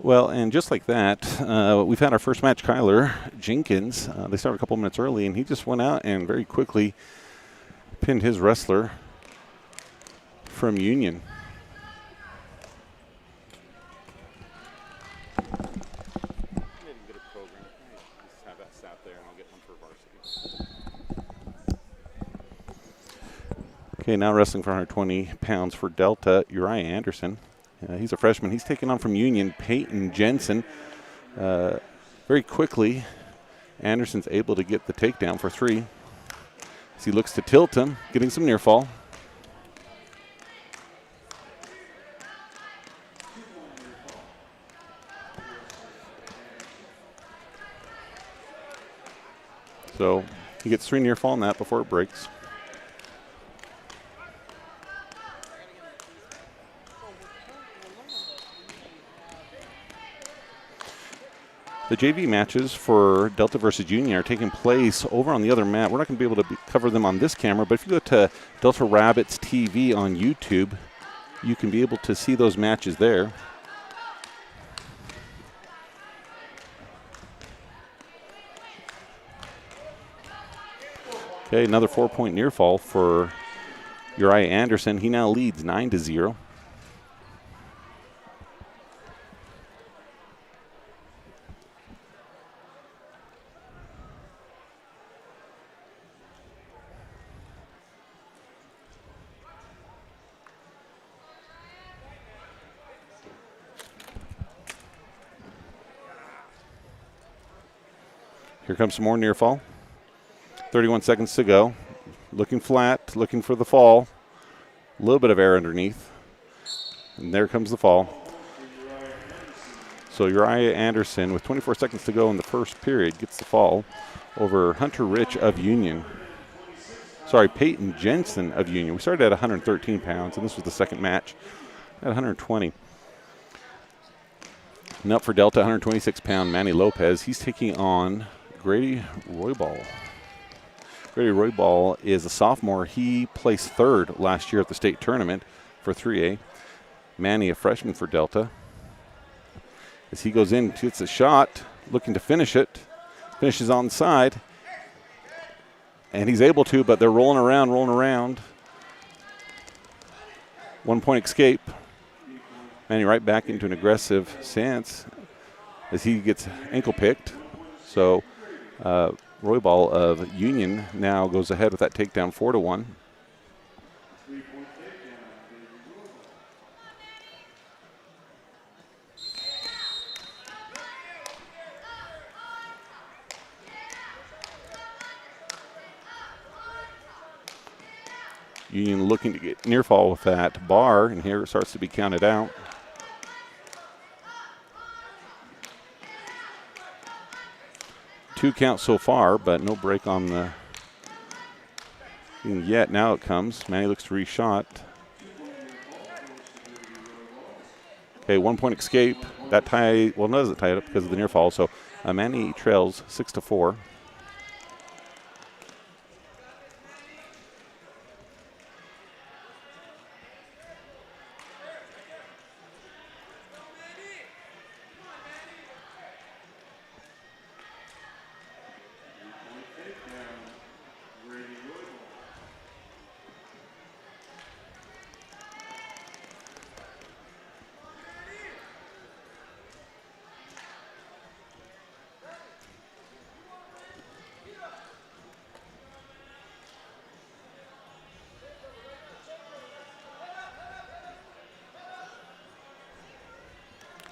Well, and just like that, we've had our first match, Kyler Jenkins. They started a couple minutes early, and he just went out and very quickly pinned his wrestler from Union. Okay, now wrestling for 120 pounds for Delta, Uriah Anderson. He's a freshman. He's taking on from Union, Peyton Jensen. Very quickly, Anderson's able to get the takedown for 3. As he looks to tilt him, getting some near fall. So he gets 3 near fall on that before it breaks. The JV matches for Delta versus Union are taking place over on the other mat. We're not going to be able to cover them on this camera, but if you go to Delta Rabbits TV on YouTube, you can be able to see those matches there. Okay, another 4-point near fall for Uriah Anderson. He now leads 9-0. Here comes some more near fall. 31 seconds to go. Looking flat, looking for the fall. A little bit of air underneath. And there comes the fall. So Uriah Anderson, with 24 seconds to go in the first period, gets the fall over Hunter Rich of Union. Sorry, Peyton Jensen of Union. We started at 113 pounds, and this was the second match at 120. And up for Delta, 126-pound Manny Lopez. He's taking on Grady Roybal. Grady Roybal is a sophomore. He placed 3rd last year at the state tournament for 3A. Manny, a freshman for Delta. As he goes in, gets a shot, looking to finish it. Finishes on the side. And he's able to, but they're rolling around. 1-point escape. Manny right back into an aggressive stance as he gets ankle picked. So Roybal of Union now goes ahead with that takedown 4-1. Union looking to get near fall with that bar, and here it starts to be counted out. Two counts so far, but no break on the thing yet. Now it comes. Manny looks to reshot. Okay, 1-point escape. That tie, well, no, doesn't tie it up because of the near fall. So Manny trails 6-4.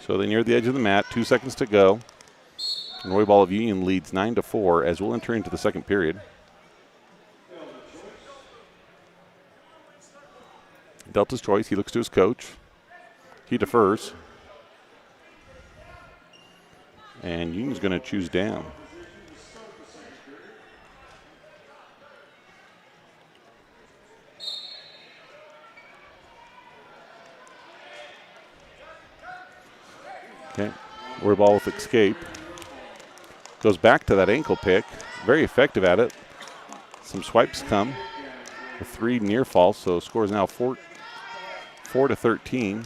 So they near the edge of the mat, 2 seconds to go. And Roybal of Union leads 9-4 as we'll enter into the second period. Delta's choice, he looks to his coach. He defers. And Union's going to choose down. Okay, Roybal with escape. Goes back to that ankle pick. Very effective at it. Some swipes come. A 3 near fall, so score is now 4-13.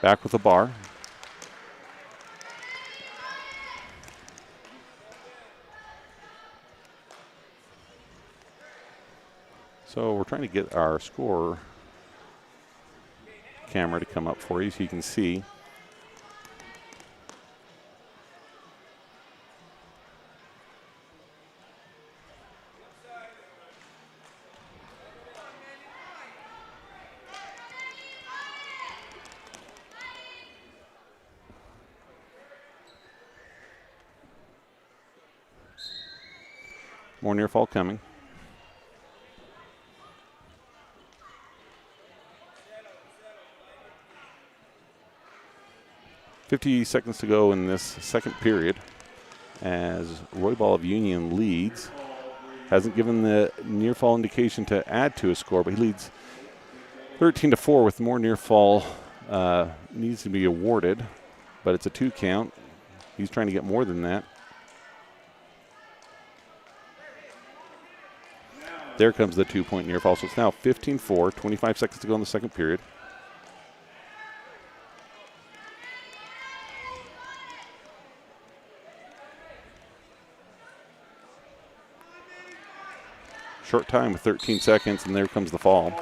Back with the bar. So we're trying to get our score camera to come up for you so you can see. More near fall coming. .50 seconds to go in this second period as Roybal of Union leads. Hasn't given the near fall indication to add to his score, but he leads 13-4 with more near fall needs to be awarded, but it's a 2 count. He's trying to get more than that. There comes the 2-point near fall. So it's now 15-4, 25 seconds to go in the second period. Short time with 13 seconds, and there comes the fall.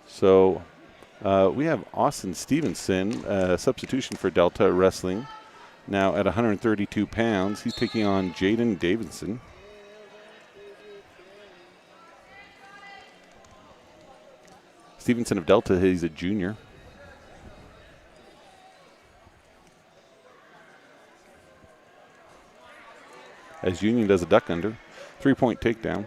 So we have Austin Stevenson, substitution for Delta Wrestling, now at 132 pounds. He's taking on Jaden Davidson. Stevenson of Delta, he's a junior. As Union does a duck under, 3-point takedown.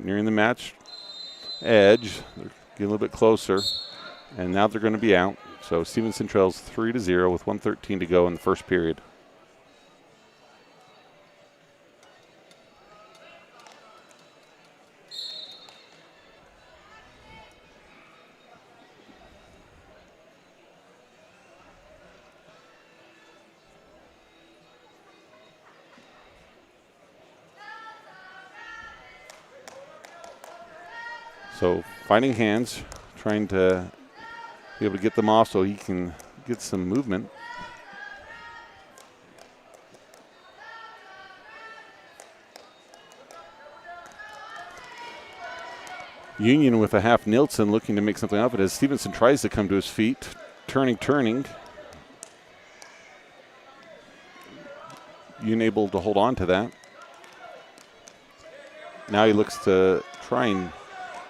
Nearing the match edge, they're getting a little bit closer, and now they're going to be out. So Stevenson trails 3-0 with 1:13 to go in the first period. So fighting hands, trying to be able to get them off so he can get some movement. Union with a half Nielsen looking to make something of it as Stevenson tries to come to his feet. Turning. Union able to hold on to that. Now he looks to try and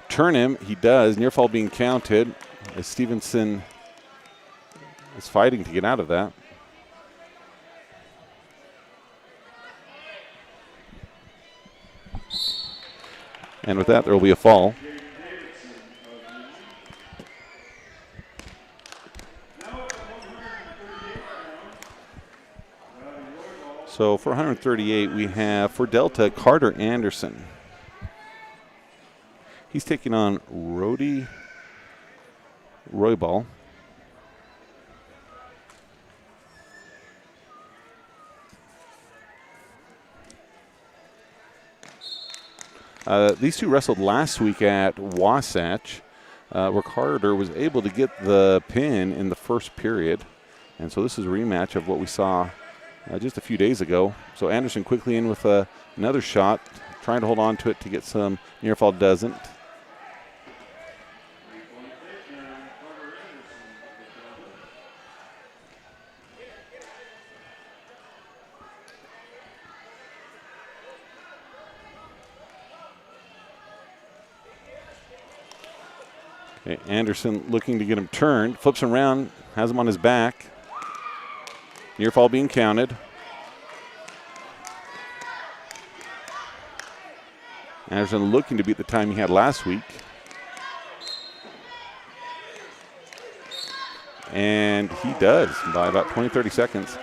turn him. He does. Near fall being counted as Stevenson is fighting to get out of that. And with that, there will be a fall. So for 138, we have for Delta, Carter Anderson. He's taking on Rody Roybal. These two wrestled last week at Wasatch, where Carter was able to get the pin in the first period. And so this is a rematch of what we saw just a few days ago. So Anderson quickly in with another shot, trying to hold on to it to get some near fall, doesn't. Okay, Anderson looking to get him turned, flips him around, has him on his back. Near fall being counted. Anderson looking to beat the time he had last week. And he does by about 20, 30 seconds.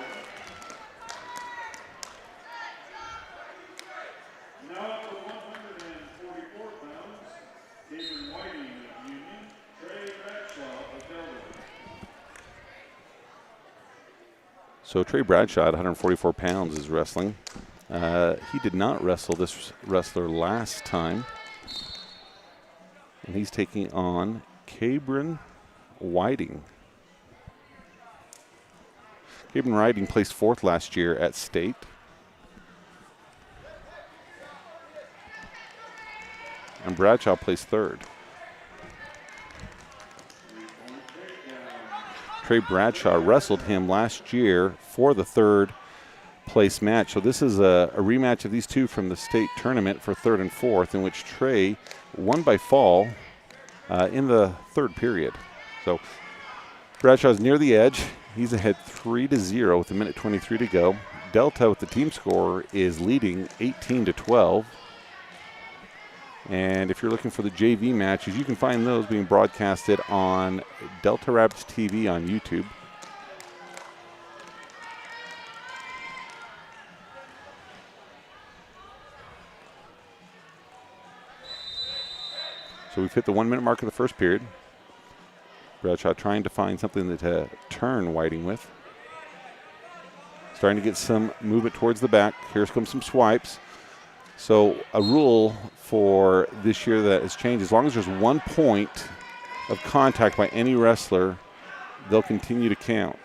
So Trey Bradshaw at 144 pounds is wrestling. He did not wrestle this wrestler last time. And he's taking on Cabron Whiting. Cabron Whiting placed 4th last year at state. And Bradshaw placed 3rd. Trey Bradshaw wrestled him last year for the 3rd place match. So this is a rematch of these two from the state tournament for 3rd and 4th, in which Trey won by fall in the 3rd period. So Bradshaw's near the edge. He's ahead 3-0 with 1:23 to go. Delta with the team score is leading 18-12. And if you're looking for the JV matches, you can find those being broadcasted on Delta Rapids TV on YouTube. So we've hit the 1 minute mark of the first period. Bradshaw trying to find something to turn Whiting with. Starting to get some movement towards the back. Here comes some swipes. So a rule for this year that has changed, as long as there's 1 point of contact by any wrestler, they'll continue to count.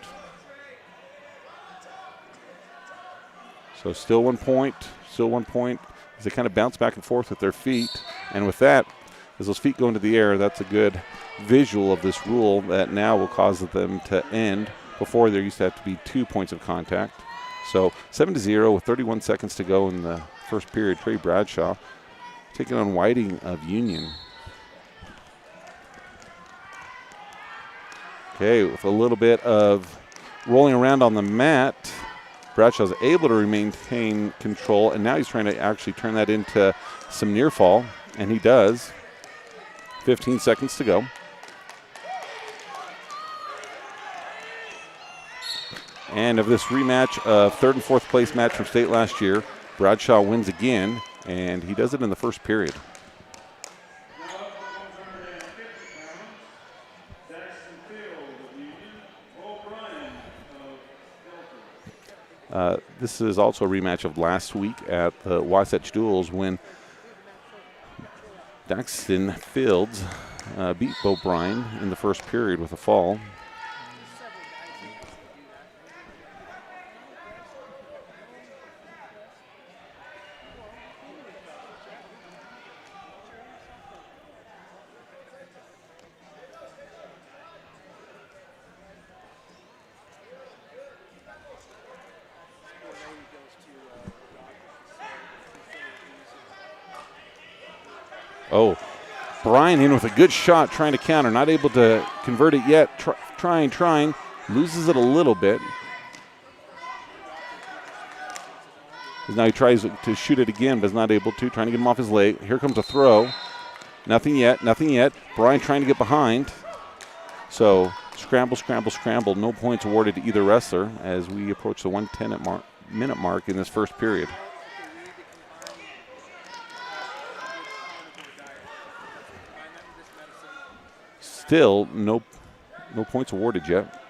So still 1 point, as they kind of bounce back and forth with their feet. And with that, as those feet go into the air, that's a good visual of this rule that now will cause them to end. Before, there used to have to be 2 points of contact. So 7-0 with 31 seconds to go in the first period. Trey Bradshaw taking on Whiting of Union. Okay, with a little bit of rolling around on the mat, Bradshaw's able to maintain control, and now he's trying to actually turn that into some near fall, and he does. 15 seconds to go. And of this rematch of 3rd and 4th place match from state last year, Bradshaw wins again, and he does it in the first period. This is also a rematch of last week at the Wasatch Duels when Daxton Fields beat Bo Bryan in the first period with a fall. Oh, Bryan in with a good shot, trying to counter, not able to convert it yet. Trying, loses it a little bit. Now he tries to shoot it again, but is not able to. Trying to get him off his leg. Here comes a throw. Nothing yet. Bryan trying to get behind. So scramble. No points awarded to either wrestler as we approach the 1:10 mark in this first period. Still no points awarded yet.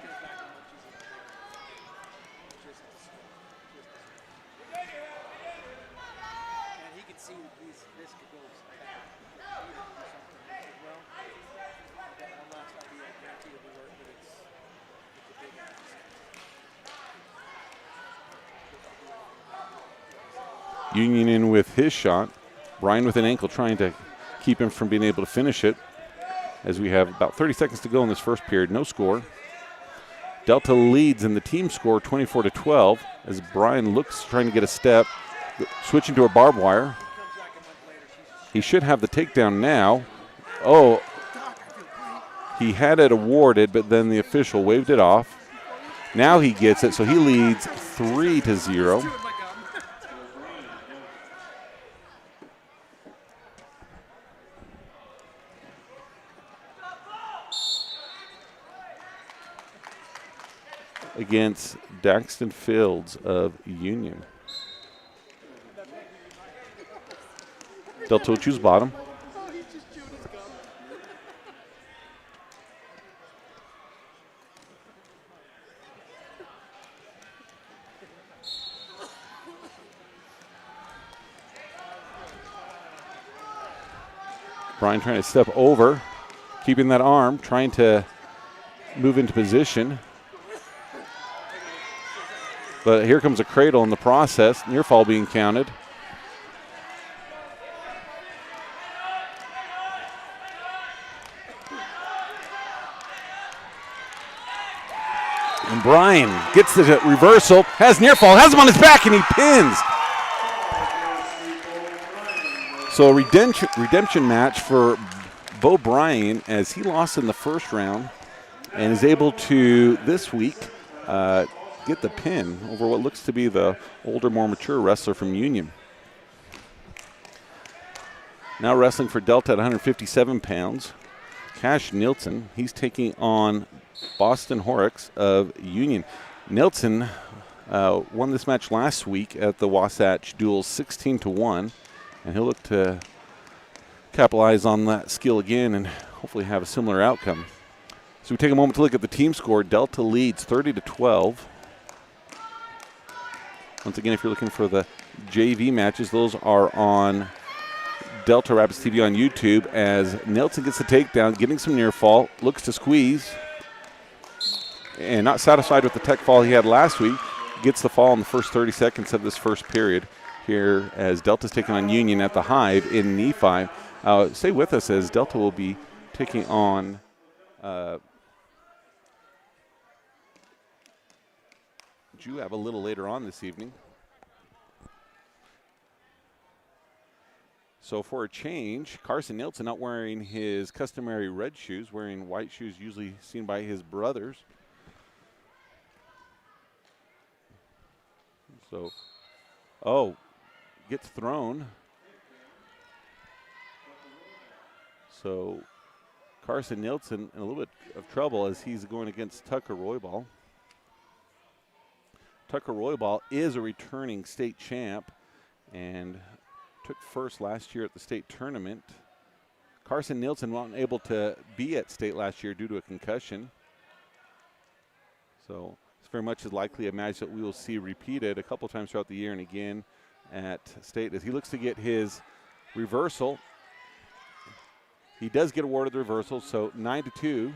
Union in with his shot. Bryan with an ankle trying to keep him from being able to finish it. As we have about 30 seconds to go in this first period, no score. Delta leads in the team score 24-12 as Bryan looks trying to get a step, switching to a barbed wire. He should have the takedown now. Oh, he had it awarded, but then the official waved it off. Now he gets it, so he leads 3-0. Against Daxton Fields of Union. Delta will choose bottom. Brian trying to step over, keeping that arm, trying to move into position. But here comes a cradle in the process, near fall being counted. And Brian gets the reversal, has near fall, has him on his back, and he pins. So a redemption match for Bo Bryan as he lost in the first round and is able to, this week, get the pin over what looks to be the older, more mature wrestler from Union. Now wrestling for Delta at 157 pounds, Cash Nielsen. He's taking on Boston Horrocks of Union. Nielsen won this match last week at the Wasatch Duels 16-1, and he'll look to capitalize on that skill again and hopefully have a similar outcome. So we take a moment to look at the team score. Delta leads 30-12. Once again, if you're looking for the JV matches, those are on Delta Rapids TV on YouTube as Nielsen gets the takedown, getting some near fall, looks to squeeze, and not satisfied with the tech fall he had last week, gets the fall in the first 30 seconds of this first period here as Delta's taking on Union at the Hive in Nephi. Stay with us as Delta will be taking on Juab a little later on this evening. So for a change, Carson Nielsen not wearing his customary red shoes, wearing white shoes usually seen by his brothers. So, gets thrown. So Carson Nielsen in a little bit of trouble as he's going against Tucker Roybal. Tucker Roybal is a returning state champ and took first last year at the state tournament. Carson Nielsen wasn't able to be at state last year due to a concussion. So it's very much as likely a match that we will see repeated a couple times throughout the year and again at state as he looks to get his reversal. He does get awarded the reversal, so 9-2. So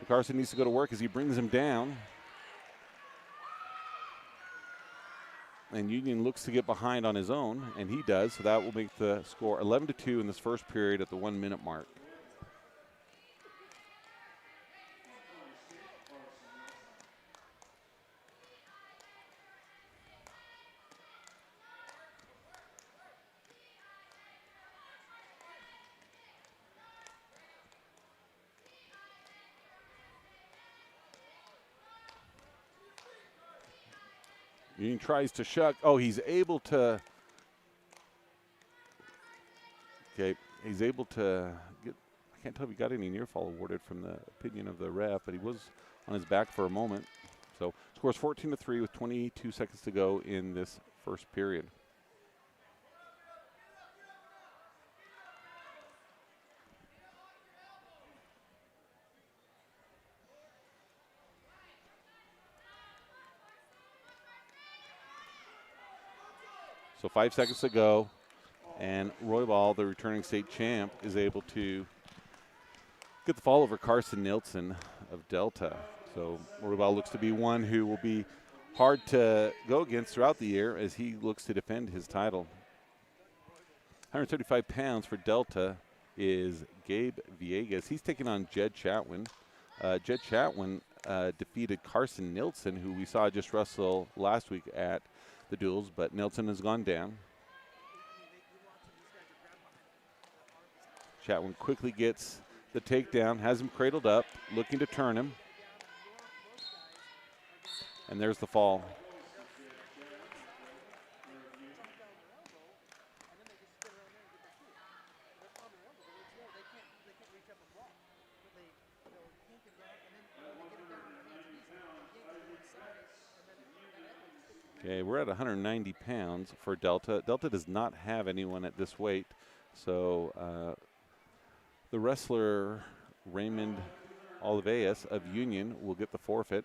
Carson needs to go to work as he brings him down. And Union looks to get behind on his own, and he does, so that will make the score 11-2 in this first period at the 1 minute mark. Union tries to shuck. Oh, he's able to. Okay, he's able to get. I can't tell if he got any near fall awarded from the opinion of the ref, but he was on his back for a moment. So scores 14-3 with 22 seconds to go in this first period. So 5 seconds to go, and Roybal, the returning state champ, is able to get the fall over Carson Nielsen of Delta. So Roybal looks to be one who will be hard to go against throughout the year as he looks to defend his title. 135 pounds for Delta is Gabe Villegas. He's taking on Jed Chatwin. Jed Chatwin defeated Carson Nielsen, who we saw just wrestle last week at the duels, but Nielsen has gone down. Chatwin quickly gets the takedown, has him cradled up, looking to turn him. And there's the fall. Okay, we're at 190 pounds for Delta. Delta does not have anyone at this weight, so the wrestler Raymond Oliveas of Union will get the forfeit.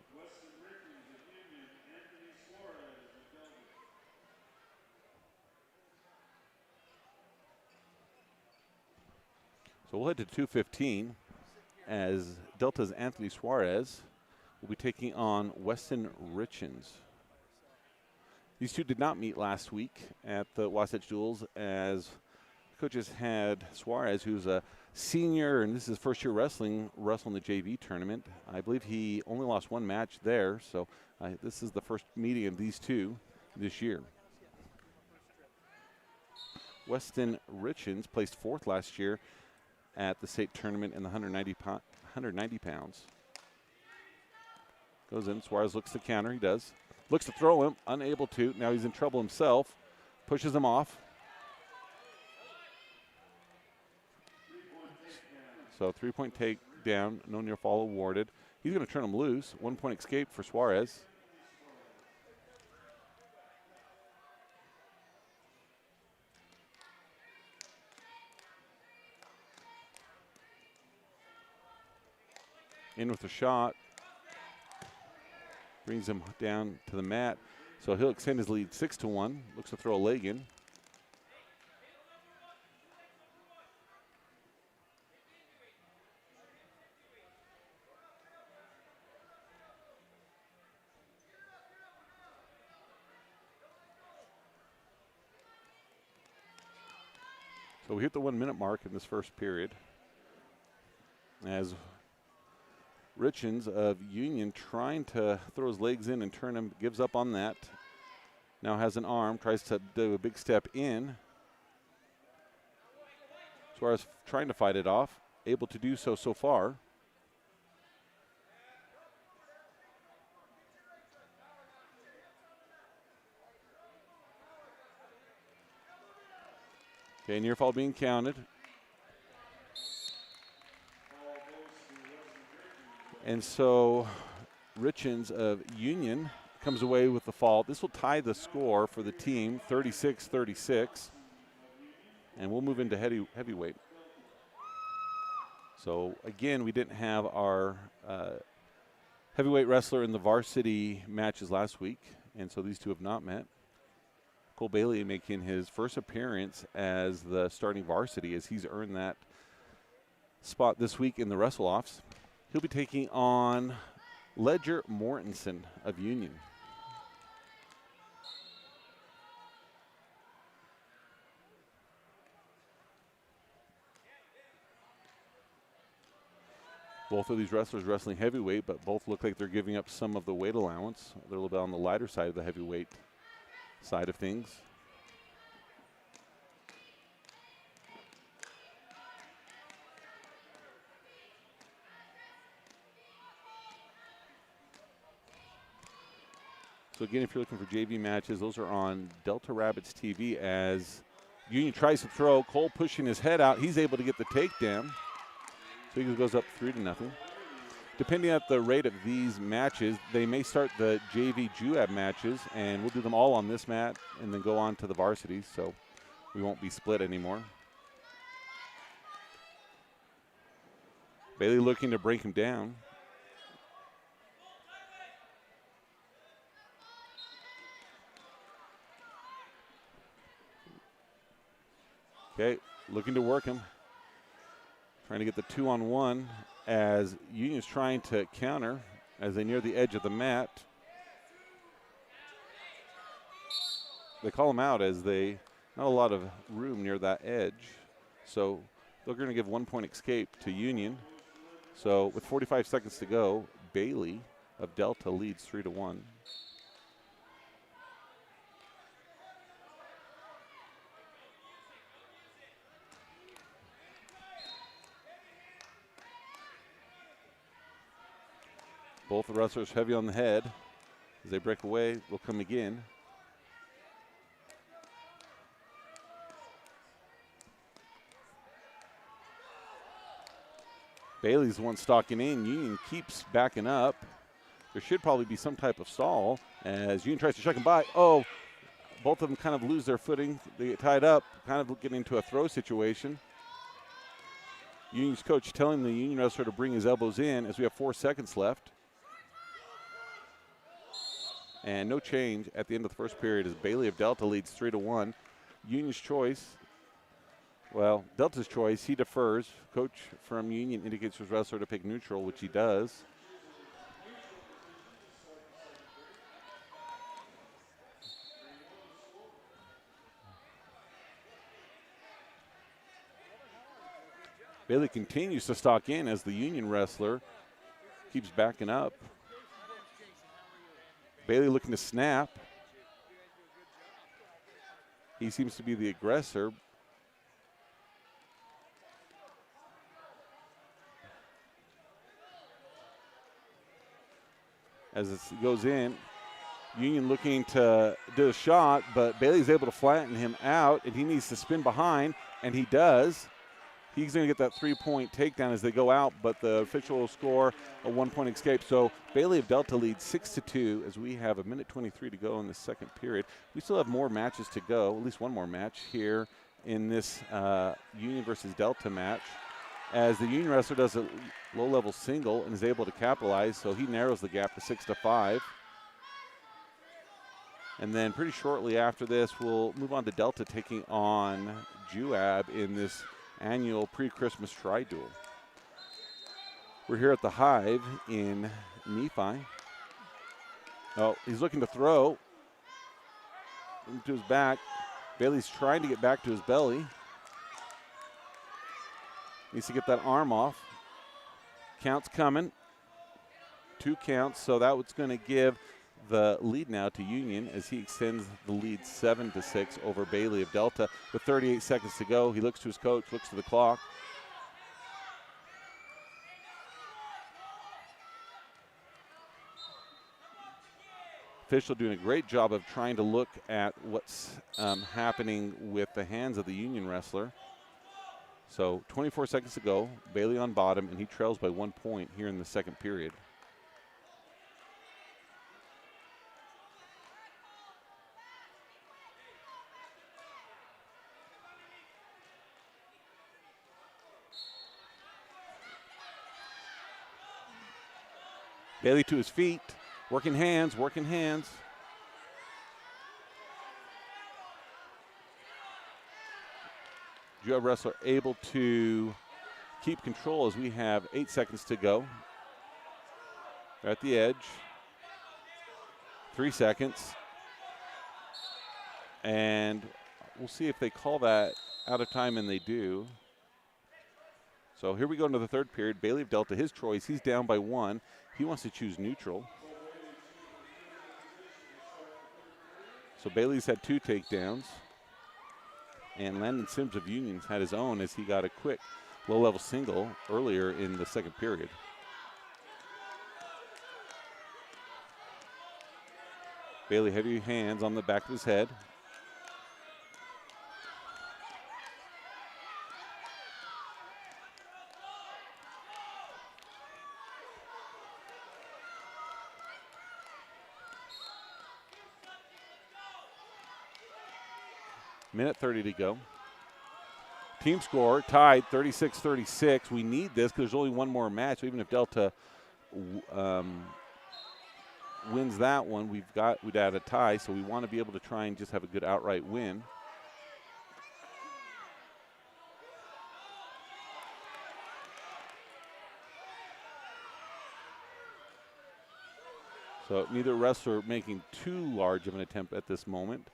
So we'll head to 215 as Delta's Anthony Suarez will be taking on Weston Richens. These two did not meet last week at the Wasatch Duels as coaches had Suarez, who's a senior, and this is his first year wrestling the JV tournament. I believe he only lost one match there, so this is the first meeting of these two this year. Weston Richens placed fourth last year at the state tournament in the 190 pounds. Goes in, Suarez looks to counter, he does. Looks to throw him, unable to. Now he's in trouble himself. Pushes him off. So 3-point takedown, no near fall awarded. He's going to turn him loose. 1-point escape for Suarez. In with a shot. Brings him down to the mat. So he'll extend his lead 6-1. Looks to throw a leg in. So we hit the 1 minute mark in this first period as Richens of Union trying to throw his legs in and turn him, gives up on that. Now has an arm, tries to do a big step in. Suarez trying to fight it off, able to do so far. Okay, near fall being counted. And so Richens of Union comes away with the fall. This will tie the score for the team, 36-36. And we'll move into heavyweight. So, again, we didn't have our heavyweight wrestler in the varsity matches last week, and so these two have not met. Cole Bailey making his first appearance as the starting varsity as he's earned that spot this week in the wrestle-offs. He'll be taking on Ledger Mortensen of Union. Both of these wrestlers wrestling heavyweight, but both look like they're giving up some of the weight allowance. They're a little bit on the lighter side of the heavyweight side of things. So again, if you're looking for JV matches, those are on Delta Rabbits TV as Union tries to throw. Cole pushing his head out. He's able to get the takedown. So he goes up 3-0. Depending on the rate of these matches, they may start the JV Juab matches, and we'll do them all on this mat and then go on to the varsities, so we won't be split anymore. Bailey looking to break him down. Okay, looking to work him. Trying to get the 2-on-1 as Union's trying to counter as they near the edge of the mat. They call him out as they, not a lot of room near that edge. So they're going to give 1-point escape to Union. So with 45 seconds to go, Bailey of Delta leads 3-1. Both the wrestlers heavy on the head. As they break away, they'll come again. Bailey's the one stalking in. Union keeps backing up. There should probably be some type of stall as Union tries to check him by. Oh, both of them kind of lose their footing. They get tied up, kind of getting into a throw situation. Union's coach telling the Union wrestler to bring his elbows in as we have 4 seconds left. And no change at the end of the first period as Bailey of Delta leads 3-1. Union's choice, well, Delta's choice, he defers. Coach from Union indicates his wrestler to pick neutral, which he does. Bailey continues to stalk in as the Union wrestler keeps backing up. Bailey looking to snap. He seems to be the aggressor. As it goes in, Union looking to do a shot, but Bailey's able to flatten him out, and he needs to spin behind, and he does. He's going to get that 3-point takedown as they go out, but the official will score a 1-point escape. So Bailey of Delta leads 6-2 as we have 1:23 to go in the second period. We still have more matches to go, at least one more match here in this Union versus Delta match, as the Union wrestler does a low-level single and is able to capitalize, so he narrows the gap to 6-5. And then pretty shortly after this, we'll move on to Delta taking on Juab in this annual pre-Christmas tri-duel. We're here at the Hive in Nephi. Oh, he's looking to throw into his back. Bailey's trying to get back to his belly. Needs to get that arm off. Count's coming. 2 counts, so that was going to give the lead now to Union as he extends the lead 7-6 over Bailey of Delta. With 38 seconds to go, he looks to his coach, looks to the clock. Official doing a great job of trying to look at what's happening with the hands of the Union wrestler. So 24 seconds to go, Bailey on bottom, and he trails by 1 point here in the second period. Bailey to his feet, working hands, working hands. Juab wrestler able to keep control as we have 8 seconds to go. They're at the edge. 3 seconds. And we'll see if they call that out of time, and they do. So here we go into the third period. Bailey of Delta, his choice. He's down by 1. He wants to choose neutral. So Bailey's had 2 takedowns. And Landon Sims of Union's had his own as he got a quick low-level single earlier in the second period. Bailey, heavy hands on the back of his head. Minute 30 to go. Team score tied 36-36. We need this because there's only one more match. So even if Delta wins that one, we'd add a tie. So we want to be able to try and just have a good outright win. So neither wrestler making too large of an attempt at this moment.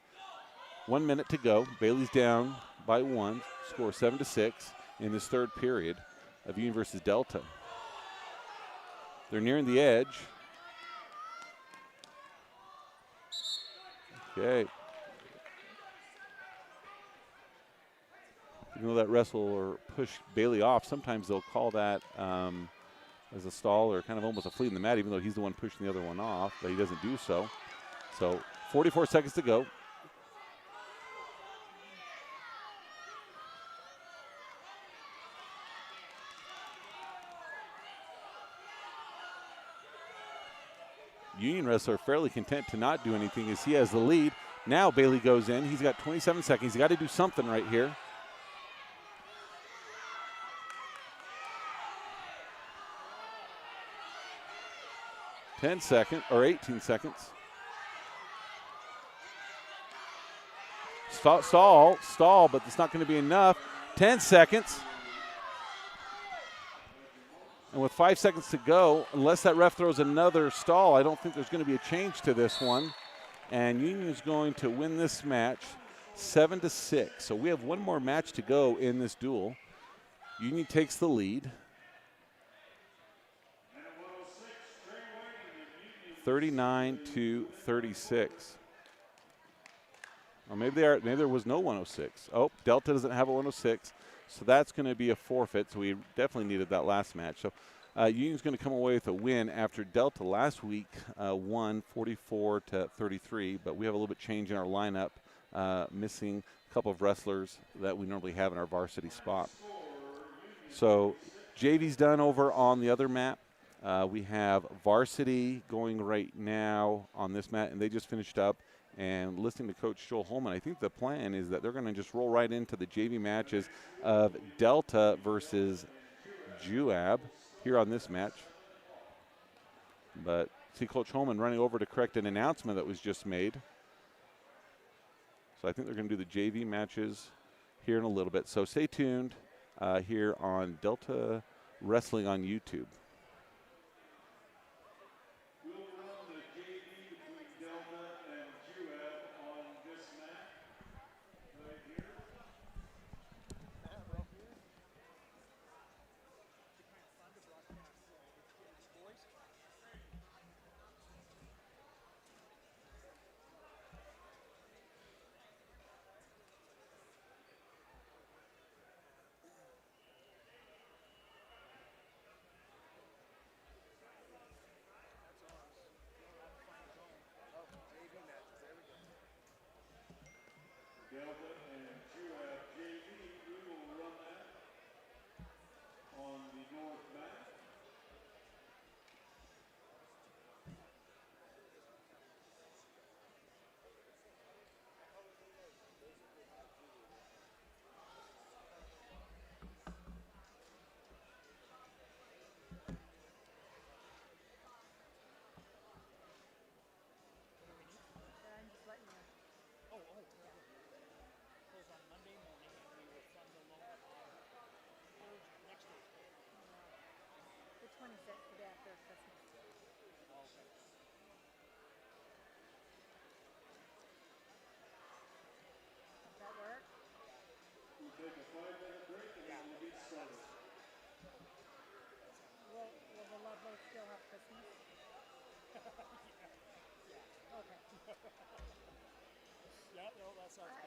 1 minute to go. Bailey's down by 1. Score 7-6 in this third period of Union versus Delta. They're nearing the edge. Okay. Even though that wrestle or push Bailey off, sometimes they'll call that as a stall or kind of almost a flea in the mat, even though he's the one pushing the other one off, but he doesn't do so. So 44 seconds to go. Union wrestler fairly content to not do anything as he has the lead. Now Bailey goes in. He's got 27 seconds. He's got to do something right here. (10 seconds) or 18 seconds. Stall, but it's not going to be enough. 10 seconds. And with 5 seconds to go, unless that ref throws another stall, I don't think there's going to be a change to this one. And Union's going to win this match 7-6. So we have one more match to go in this duel. Union takes the lead. 39-36. Or maybe there was no 106. Oh, Delta doesn't have a 106. So that's going to be a forfeit. So we definitely needed that last match. So Union's going to come away with a win after Delta last week won 44-33. But we have a little bit change in our lineup, missing a couple of wrestlers that we normally have in our varsity spot. So JV's done over on the other map. We have varsity going right now on this mat, and they just finished up. And listening to Coach Joel Holman, I think the plan is that they're going to just roll right into the JV matches of Delta versus Juab here on this match. But see Coach Holman running over to correct an announcement that was just made. So I think they're going to do the JV matches here in a little bit. So stay tuned here on Delta Wrestling on YouTube.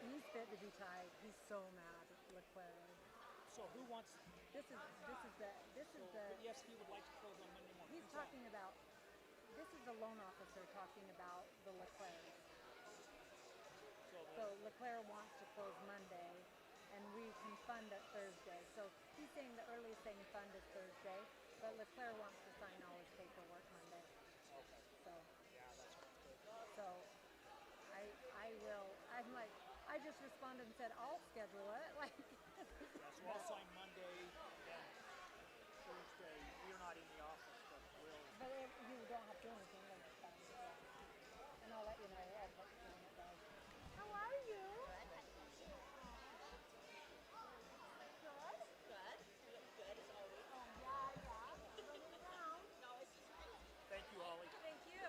He's fit to be tied. He's so mad at Leclerc. So who wants? This is the. Yes, he would like to close on Monday morning. He's talking about. This is the loan officer talking about the Leclerc. So Leclerc wants to close Monday, and we can fund it Thursday. So he's saying the earliest they can fund is Thursday, but Leclerc wants to sign all his paperwork Monday. Okay. So. Yeah, that's good. So. I will. I'm like. I just responded and said I'll schedule it. Like. Yeah, so I'll sign Monday, then Thursday. You're not in the office, but we'll. But if you don't have to do anything, then it's fine. Yeah. And I'll let you know. I'll let you know when it does. How are you? Good. Good as always. Oh, yeah. Running around. No, it's just me. Thank you, Holly. Thank you.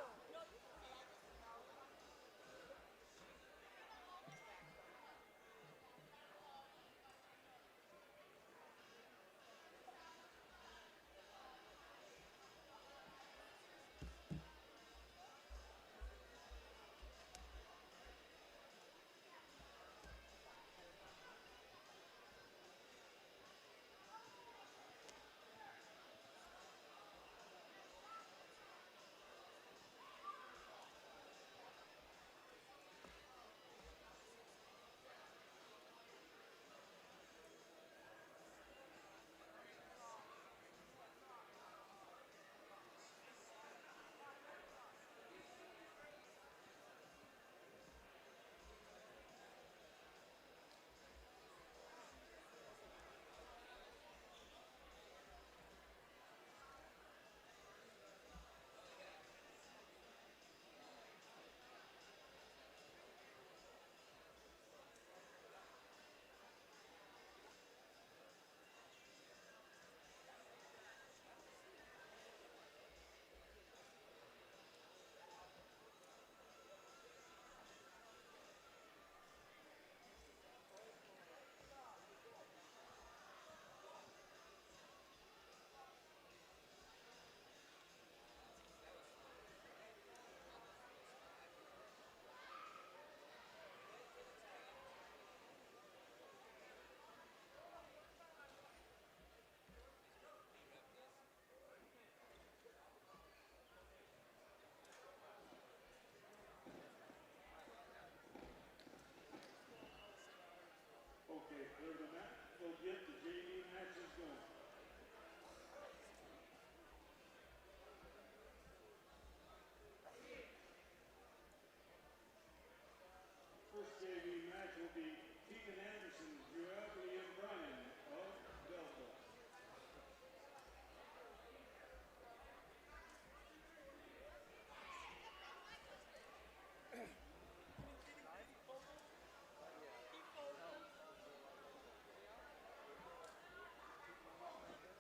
First JV match will be Tegan Anderson, Juab, and Brian of Delta.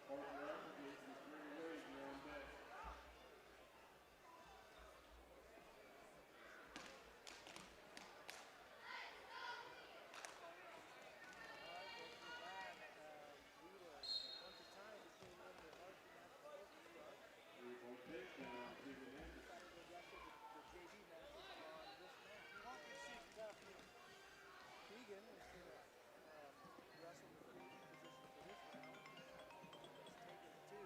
Partner Applegate and Gary Wade are on deck. Three-point takedown, Tegan Anderson. Keegan is going to wrestle in the 3D position for this round. He's taken 2. Let's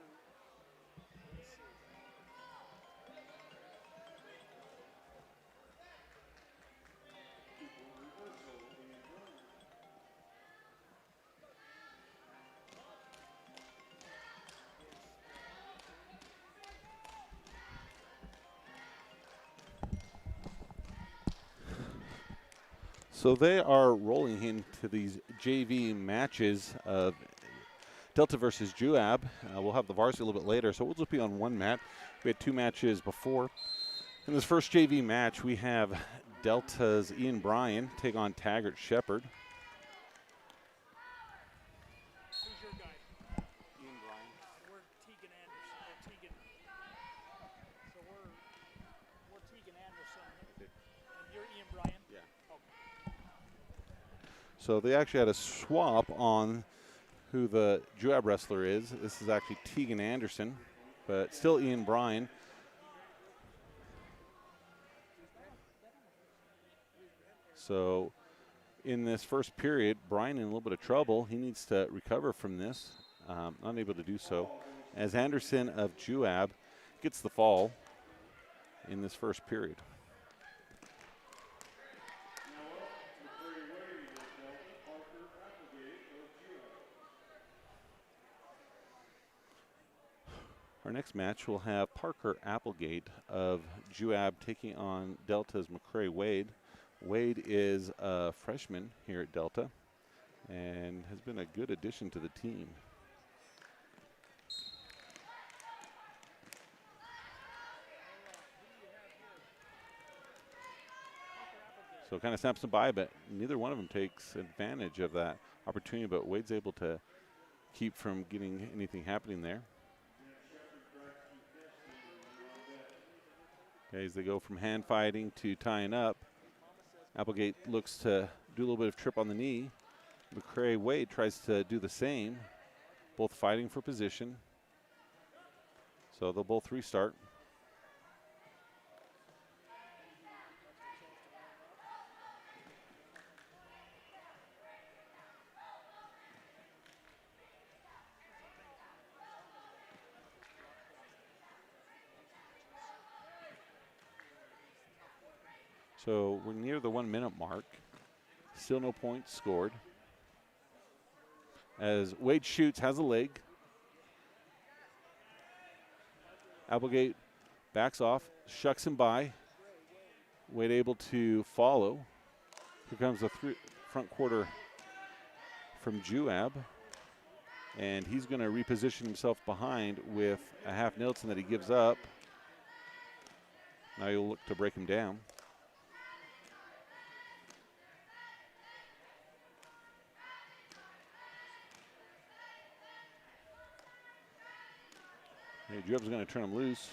see. Two-point reversal, Ian Bryan. So they are rolling into these JV matches of Delta versus Juab. We'll have the varsity a little bit later, so we'll just be on one mat. We had 2 matches before. In this first JV match, we have Delta's Ian Bryan take on Taggart Shepard. Who's your guy? Ian Bryan. We're Tegan Anderson. Or Tegan. So we're Tegan Anderson. And you're Ian Bryan? Yeah. Okay. So they actually had a swap on who the Juab wrestler is. This is actually Tegan Anderson, but still Ian Bryan. So in this first period, Bryan in a little bit of trouble. He needs to recover from this. Unable to do so. As Anderson of Juab gets the fall in this first period. Now up, McCray Wade of Delta, Parker Applegate of Juab. Our next match will have Parker Applegate of Juab taking on Delta's McCray Wade. Wade is a freshman here at Delta and has been a good addition to the team. So kind of snaps them by, but neither one of them takes advantage of that opportunity, but Wade's able to keep from getting anything happening there. Okay, as they go from hand fighting to tying up, Applegate looks to do a little bit of trip on the knee. McCray Wade tries to do the same, both fighting for position. So they'll both restart. So we're near the 1 minute mark. Still no points scored. As Wade shoots, has a leg. Applegate backs off, shucks him by. Wade able to follow. Here comes the front quarter from Juab. And he's going to reposition himself behind with a half Nilsson that he gives up. Now he'll look to break him down. Juab's going to turn him loose.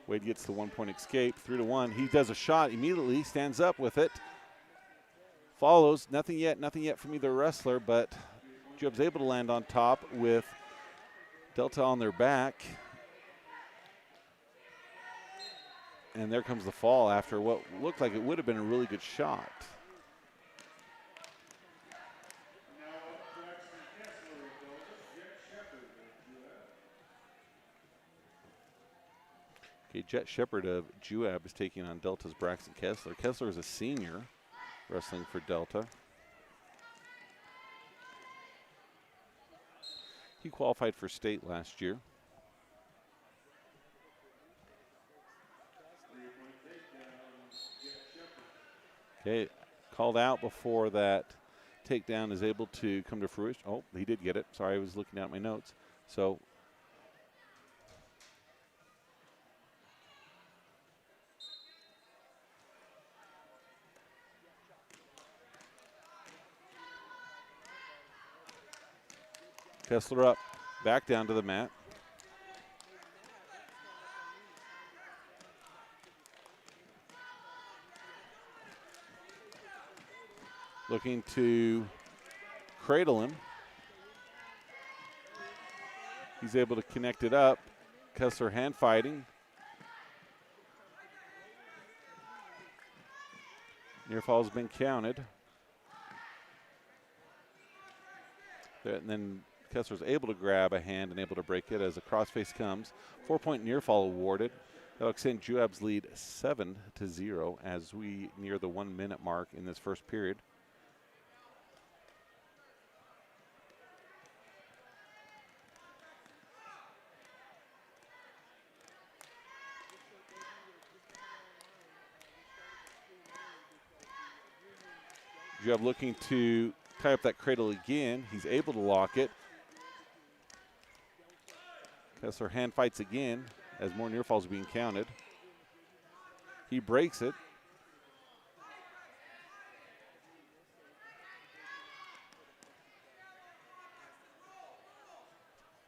Wade gets the 1 point escape, 3-1. He does a shot immediately, stands up with it. Follows, nothing yet from either wrestler, but Juab's able to land on top with Delta on their back. And there comes the fall after what looked like it would have been a really good shot. Okay, Jet Shepard of Juab is taking on Delta's Braxton Kessler. Kessler is a senior wrestling for Delta. He qualified for state last year. Okay, called out before that takedown is able to come to fruition. Oh, he did get it. Sorry, I was looking at my notes. So Kessler up, back down to the mat. Looking to cradle him. He's able to connect it up. Kessler hand fighting. Near fall has been counted. And then Kessler's able to grab a hand and able to break it as a crossface comes. 4-point near fall awarded. That'll extend Juab's lead 7-0 as we near the 1 minute mark in this first period. Juab looking to tie up that cradle again. He's able to lock it. Kessler hand fights again as more near falls are being counted. He breaks it.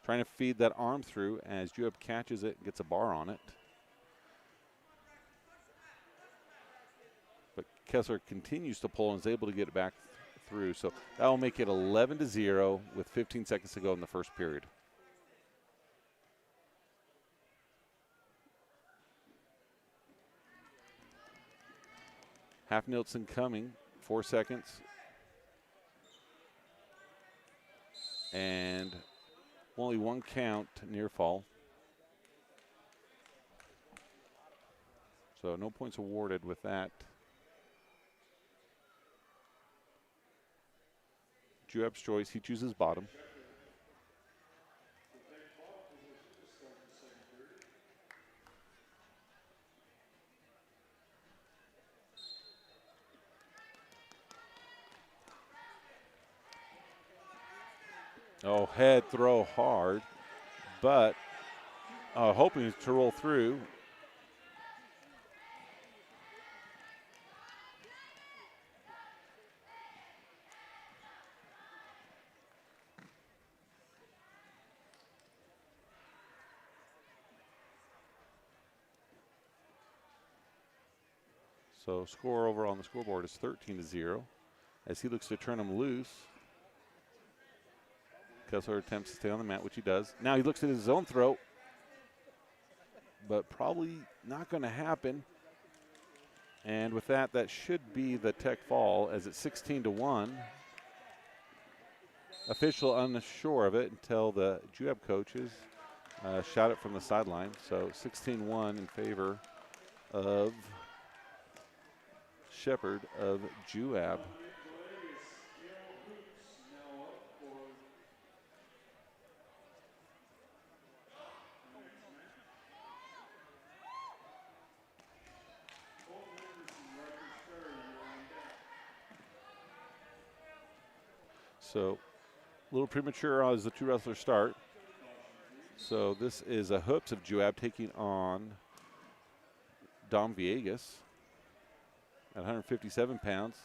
Trying to feed that arm through as Juab catches it and gets a bar on it. But Kessler continues to pull and is able to get it back through. So that will make it 11-0 with 15 seconds to go in the first period. Half Nilsson coming, 4 seconds. And only one count near fall. So no points awarded with that. Juab's choice, he chooses bottom. Oh, head throw hard, but hoping to roll through. So score over on the scoreboard is 13-0 as he looks to turn him loose. Kessler attempts to stay on the mat, which he does. Now he looks at his own throw, but probably not going to happen. And with that, that should be the tech fall as it's 16-1. Official unsure of it until the Juab coaches shout it from the sideline. So 16-1 in favor of Shepherd of Juab. So a little premature as the two wrestlers start. So this is a hoops of Juab taking on Dom Villegas at 157 pounds.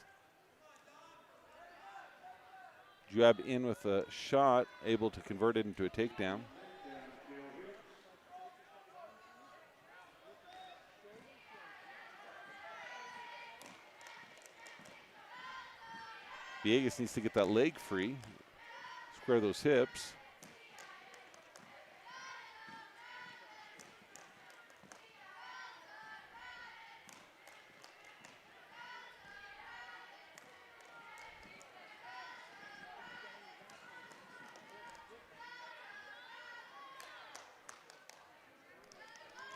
Juab in with a shot, able to convert it into a takedown. Villegas needs to get that leg free, square those hips.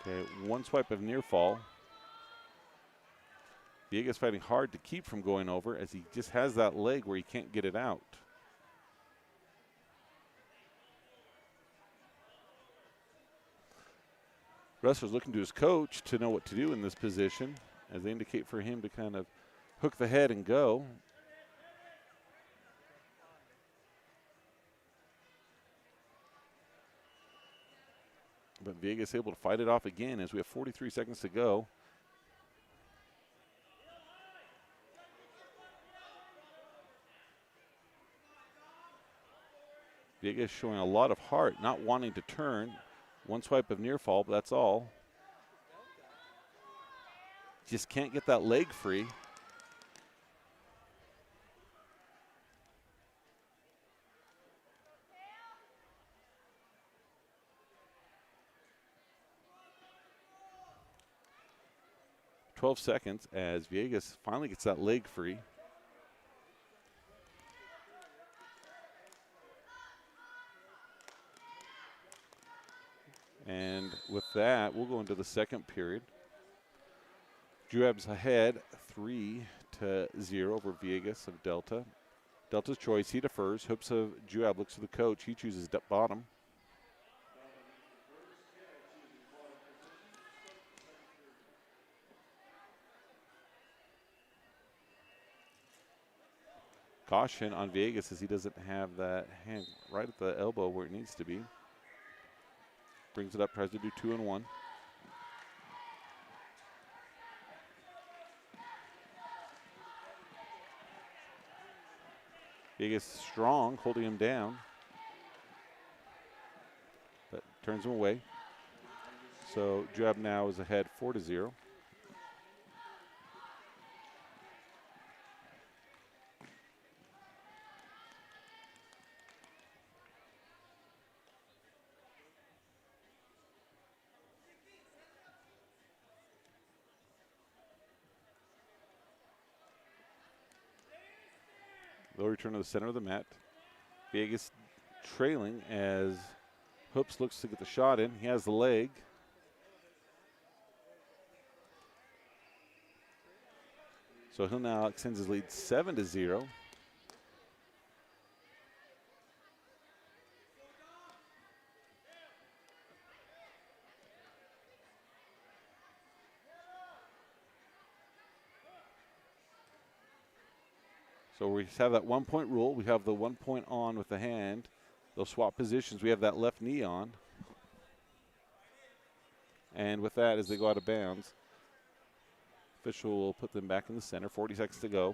Okay, one swipe of near fall. Villegas fighting hard to keep from going over as he just has that leg where he can't get it out. Wrestler's looking to his coach to know what to do in this position as they indicate for him to kind of hook the head and go. But Vegas able to fight it off again as we have 43 seconds to go. Vegas showing a lot of heart, not wanting to turn. One swipe of near fall, but that's all. Just can't get that leg free. "12 seconds as Vegas finally gets that leg free. And with that, we'll go into the second period. Juab's ahead 3-0 over Vegas of Delta. Delta's choice, he defers. Hoops of Juab looks to the coach. He chooses bottom. Caution on Vegas as he doesn't have that hand right at the elbow where it needs to be. Brings it up, tries to do 2 and 1. Vegas strong, holding him down, but turns him away. So Juab now is ahead 4-0. They'll return to the center of the mat. Vegas trailing as Hoops looks to get the shot in. He has the leg. So he'll now extend his lead 7-0. So we have that 1 point rule. We have the 1 point on with the hand. They'll swap positions. We have that left knee on. And with that, as they go out of bounds, official will put them back in the center. 40 seconds to go.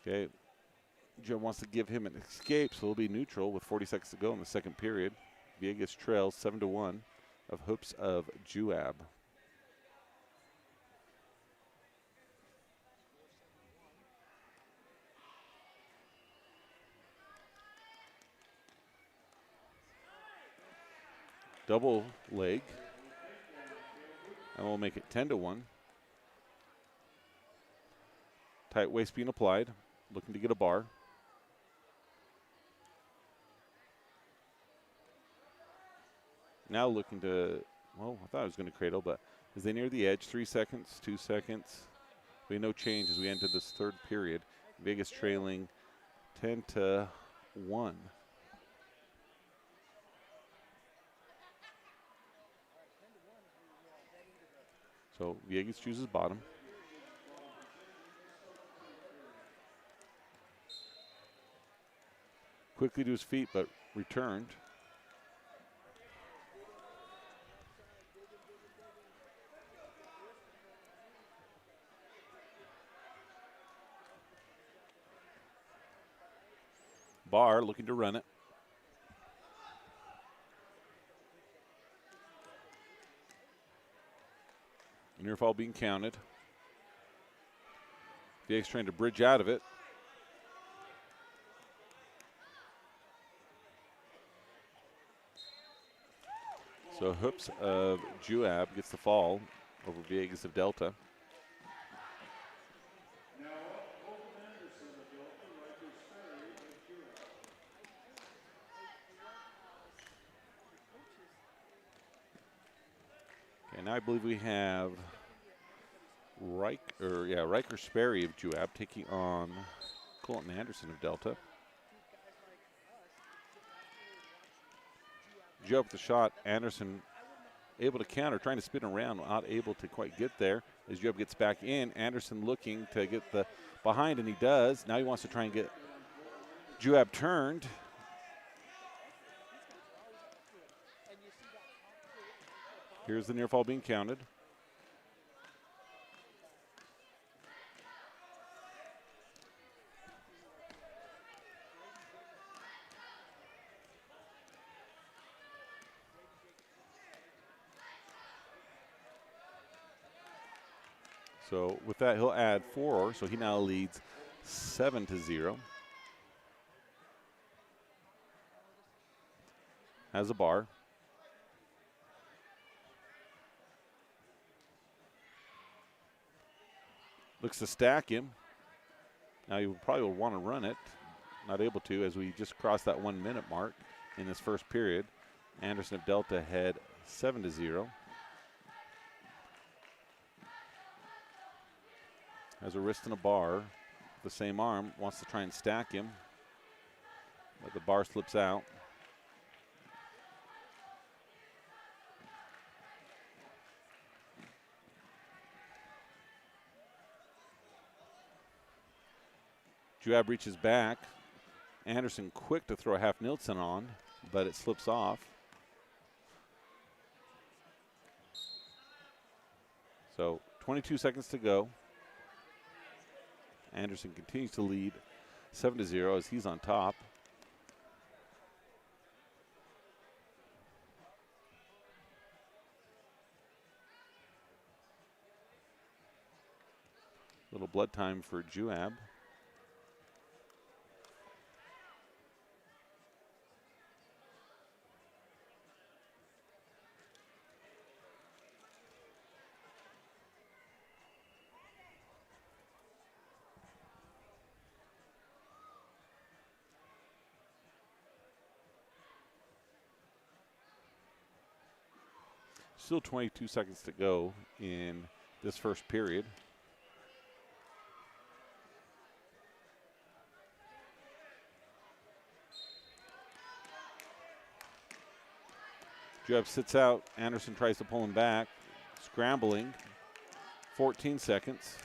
Okay. Joe wants to give him an escape, so he'll be neutral with 40 seconds to go in the second period. Vegas trails 7-1 of Hoops of Juab. Double leg, and we'll make it 10-1. Tight waist being applied, looking to get a bar. Now looking to, well, I thought I was going to cradle, but as they near the edge, 3 seconds, 2 seconds. We no change as we enter this third period. Vegas trailing 10-1. So Vegas chooses bottom. Quickly to his feet, but returned. Bar looking to run it. Near fall being counted. Vegas trying to bridge out of it. So Hoops of Juab gets the fall over Vegas of Delta. Now up, Colton Anderson of Delta, Riker Sperry of Juab. Okay, now I believe we have Riker Sperry of Juab taking on Colton Anderson of Delta. Juab with the shot. Anderson able to counter, trying to spin around, not able to quite get there. As Juab gets back in, Anderson looking to get the behind, and he does. Now he wants to try and get Juab turned. Here's the near fall being counted. So with that, he'll add 4, so he now leads 7-0. Has a bar. Looks to stack him. Now he probably will want to run it. Not able to, as we just crossed that 1 minute mark in this first period. Anderson of Delta ahead 7-0. Has a wrist and a bar. The same arm, wants to try and stack him, but the bar slips out. Juab reaches back. Anderson quick to throw a half Nilsson on, but it slips off. So 22 seconds to go. Anderson continues to lead 7-0 as he's on top. Little blood time for Juab. Still 22 seconds to go in this first period. Juab sits out. Anderson tries to pull him back. Scrambling. 14 seconds.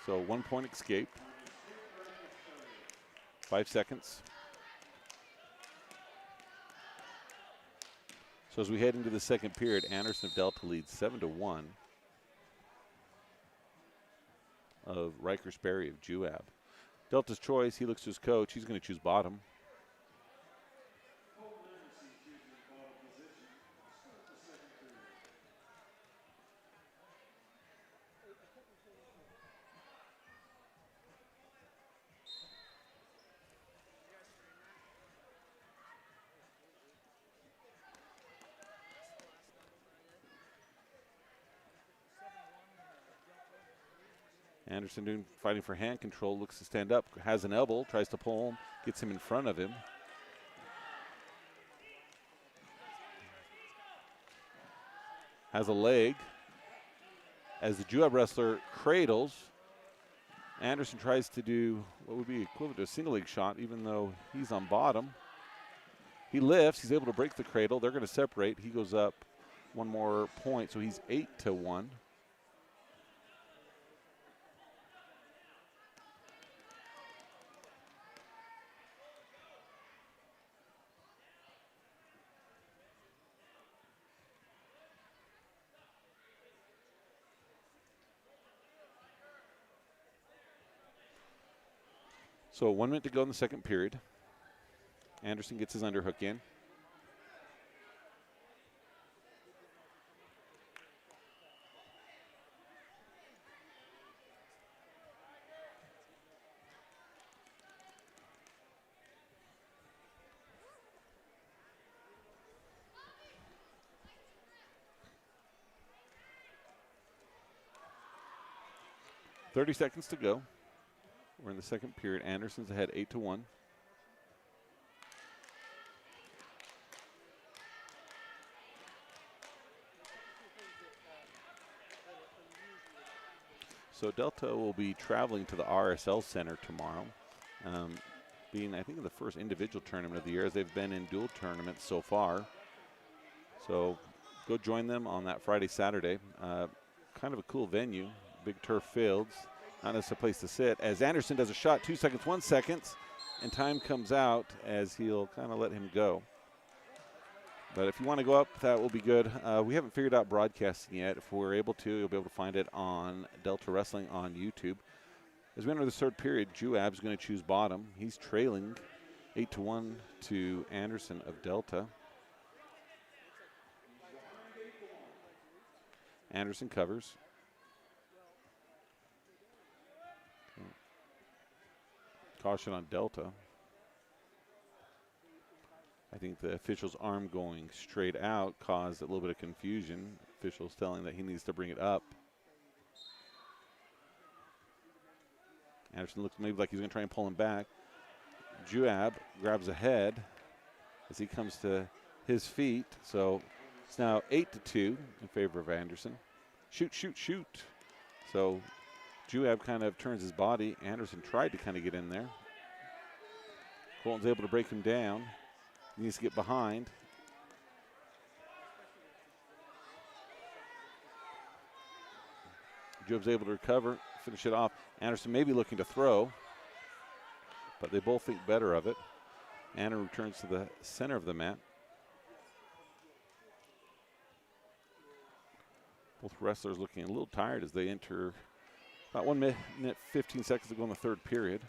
So 1 point escape. 5 seconds. So as we head into the second period, Anderson of Delta leads 7-1 of Rikers Berry of Juab. Delta's choice, he looks to his coach. He's going to choose bottom. Anderson fighting for hand control, looks to stand up, has an elbow, tries to pull him, gets him in front of him. Has a leg. As the Juab wrestler cradles, Anderson tries to do what would be equivalent to a single leg shot, even though he's on bottom. He lifts, he's able to break the cradle. They're going to separate. He goes up 1 more point, so he's 8-1. So 1 minute to go in the second period. Anderson gets his underhook in. .30 seconds to go. We're in the second period. Anderson's ahead 8-1. So Delta will be traveling to the RSL Center tomorrow. being, I think, the first individual tournament of the year, as they've been in dual tournaments so far. So go join them on that Friday, Saturday. Kind of a cool venue, big turf fields, not just a place to sit. As Anderson does a shot, 2 seconds, 1 second, and time comes out as he'll kind of let him go. But if you want to go up, that will be good. We haven't figured out broadcasting yet. If we're able to, you'll be able to find it on Delta Wrestling on YouTube. As we enter the third period, Juab is going to choose bottom. He's trailing 8-1 to Anderson of Delta. Anderson covers. Caution on Delta. I think the official's arm going straight out caused a little bit of confusion. Official's telling that he needs to bring it up. Anderson looks maybe like he's going to try and pull him back. Juab grabs ahead as he comes to his feet. So it's now 8-2 in favor of Anderson. Shoot, shoot, shoot. So Juab kind of turns his body. Anderson tried to kind of get in there. Colton's able to break him down. He needs to get behind. Juab's able to recover, finish it off. Anderson may be looking to throw, but they both think better of it. Anderson returns to the center of the mat. Both wrestlers looking a little tired as they enter about 1 minute, 15 seconds to go in the third period.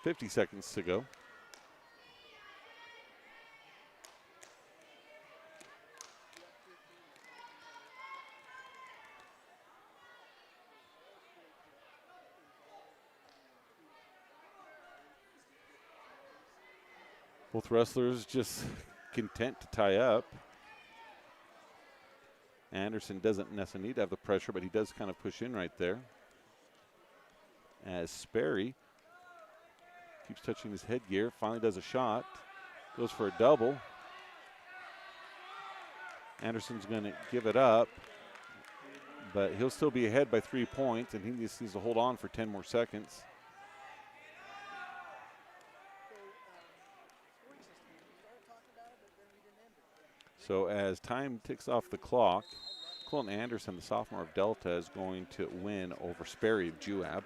.50 seconds to go. Both wrestlers just content to tie up. Anderson doesn't necessarily need to have the pressure, but he does kind of push in right there. As Sperry keeps touching his headgear, finally does a shot, goes for a double. Anderson's going to give it up, but he'll still be ahead by 3 points, and he just needs to hold on for 10 more seconds. So as time ticks off the clock, Colton Anderson, the sophomore of Delta, is going to win over Sperry of Juab.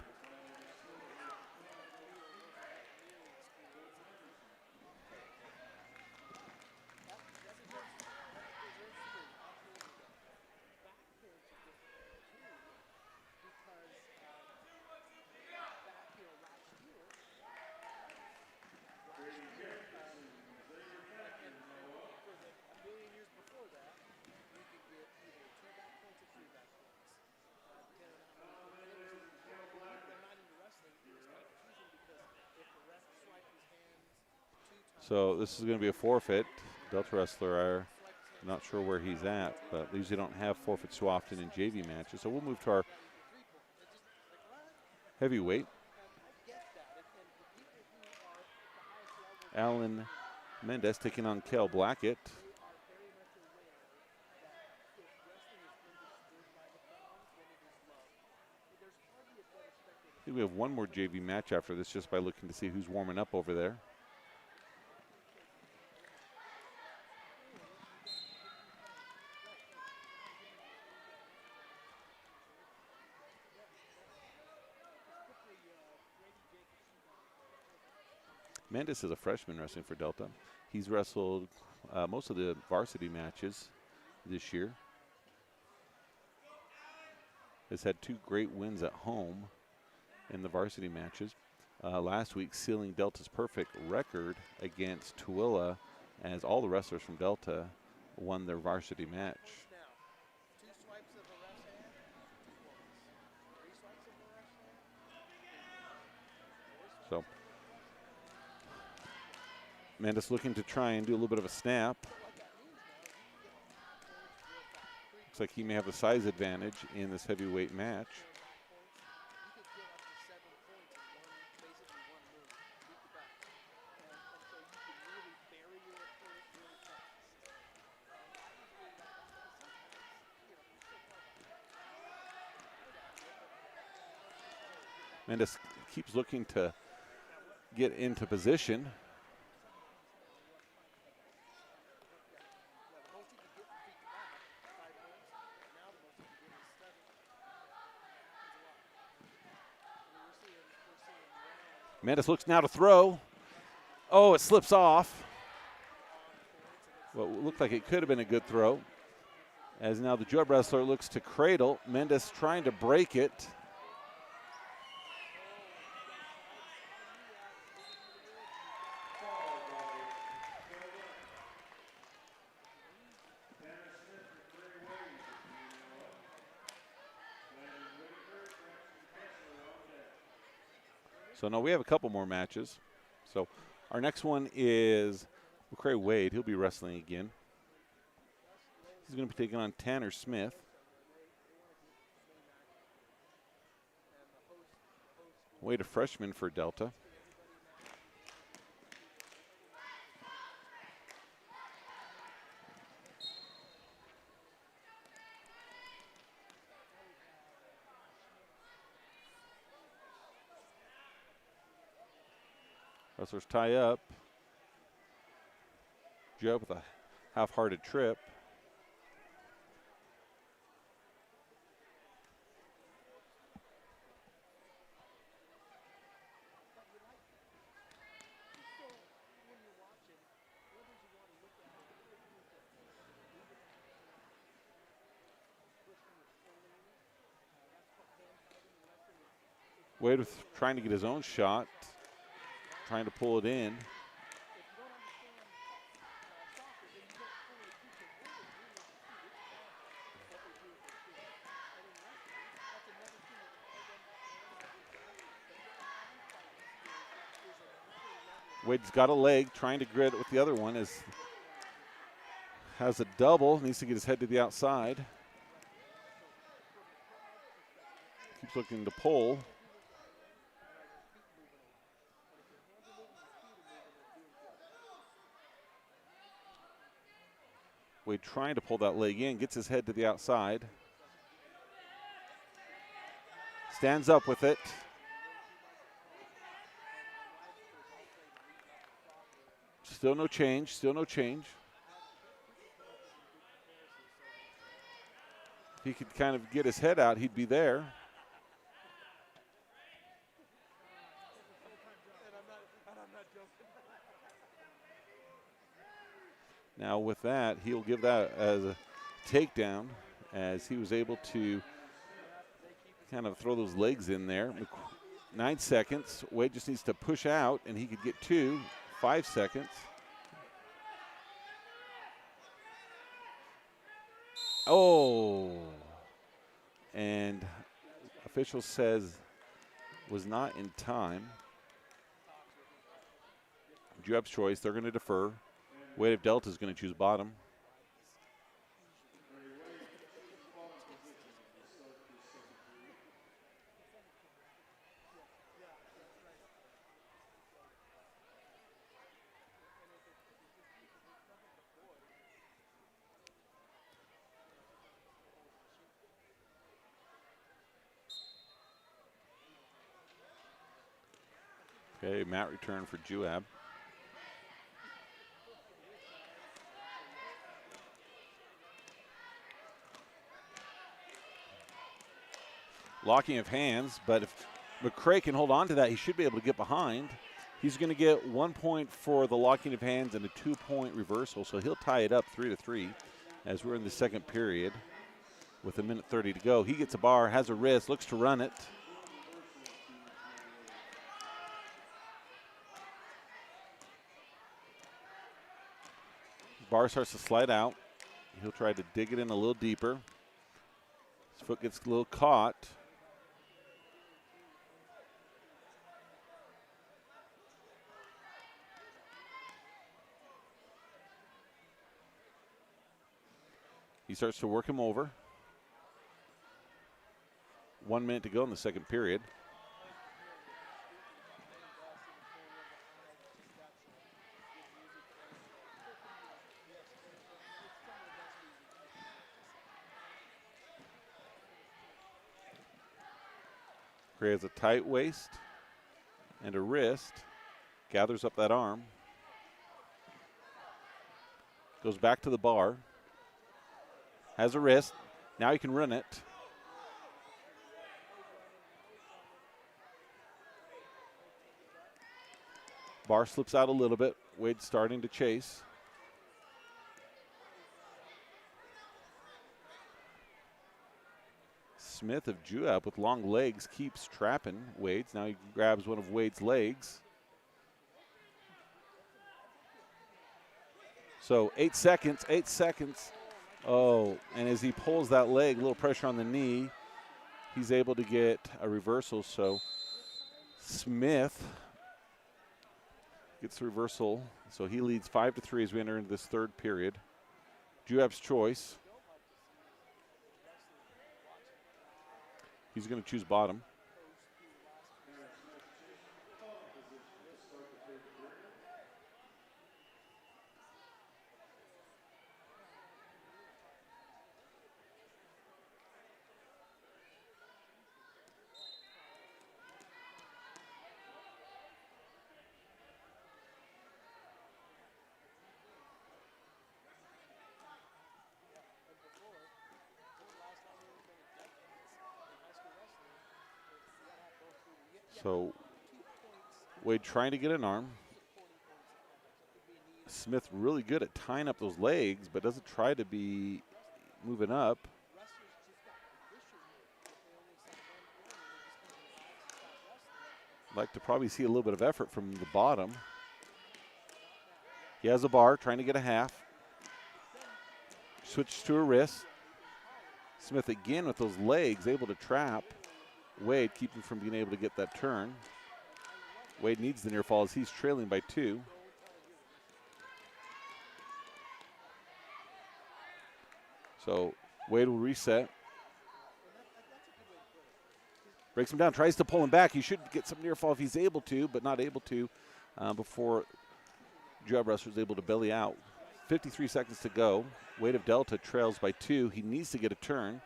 So this is going to be a forfeit. Delta wrestler, I'm not sure where he's at, but they usually don't have forfeits too often in JV matches. So we'll move to our heavyweight. Alan Mendez taking on Kel Blackett. I think we have one more JV match after this just by looking to see who's warming up over there. Mendes is a freshman wrestling for Delta. He's wrestled most of the varsity matches this year. Has had 2 great wins at home in the varsity matches. Last week, sealing Delta's perfect record against Tooele, as all the wrestlers from Delta won their varsity match. So Mendes looking to try and do a little bit of a snap. Looks like he may have a size advantage in this heavyweight match. Mendes keeps looking to get into position. Yeah, the most he could get from feet to back, 5 points. And now the most he could get is 7. Happens a lot. I mean, we're seeing rounds Mendes looks now to throw. Oh, it slips off. What looked like it could have been a good throw. As now the Juab wrestler looks to cradle. Mendes trying to break it. So now we have a couple more matches. So our next one is McCray Wade. He'll be wrestling again. He's going to be taking on Tanner Smith. Wade, a freshman for Delta. Wrestlers tie up. Juab with a half-hearted trip. Wade was trying to get his own shot, trying to pull it in. Wade's got a leg, trying to grit it with the other one. Has a double, needs to get his head to the outside. Keeps looking to pull. Wade trying to pull that leg in, gets his head to the outside. Stands up with it. Still no change, still no change. If he could kind of get his head out, he'd be there. Now with that, he'll give that as a takedown, as he was able to kind of throw those legs in there. 9 seconds. Wade just needs to push out, and he could get 2. 5 seconds. Oh. And official says was not in time. Juab's choice. They're going to defer. Wade of Delta is going to choose bottom. Okay, mat return for Juab. Locking of hands, but if McCray can hold on to that, he should be able to get behind. He's going to get 1 point for the locking of hands and a 2-point reversal, so he'll tie it up 3-3 as we're in the second period with 1:30 to go. He gets a bar, has a wrist, looks to run it. Bar starts to slide out. He'll try to dig it in a little deeper. His foot gets a little caught. He starts to work him over. 1 minute to go in the second period. Creates a tight waist and a wrist. Gathers up that arm. Goes back to the bar. Has a wrist. Now he can run it. Bar slips out a little bit. Wade's starting to chase. Smith of Juab with long legs keeps trapping Wade's. Now he grabs one of Wade's legs. So 8 seconds, 8 seconds. Oh, and as he pulls that leg, a little pressure on the knee, he's able to get a reversal. So Smith gets the reversal. So he leads 5-3 as we enter into this third period. Juab's choice. He's going to choose bottom. So Wade trying to get an arm. Smith really good at tying up those legs, but doesn't try to be moving up. Like to probably see a little bit of effort from the bottom. He has a bar, trying to get a half. Switch to a wrist. Smith again with those legs, able to trap Wade, keep him from being able to get that turn. Wade needs the near fall as he's trailing by 2. So Wade will reset. Breaks him down, tries to pull him back. He should get some near fall if he's able to, but not able to before Juab wrestler is able to belly out. 53 seconds to go. Wade of Delta trails by 2. He needs to get a turn.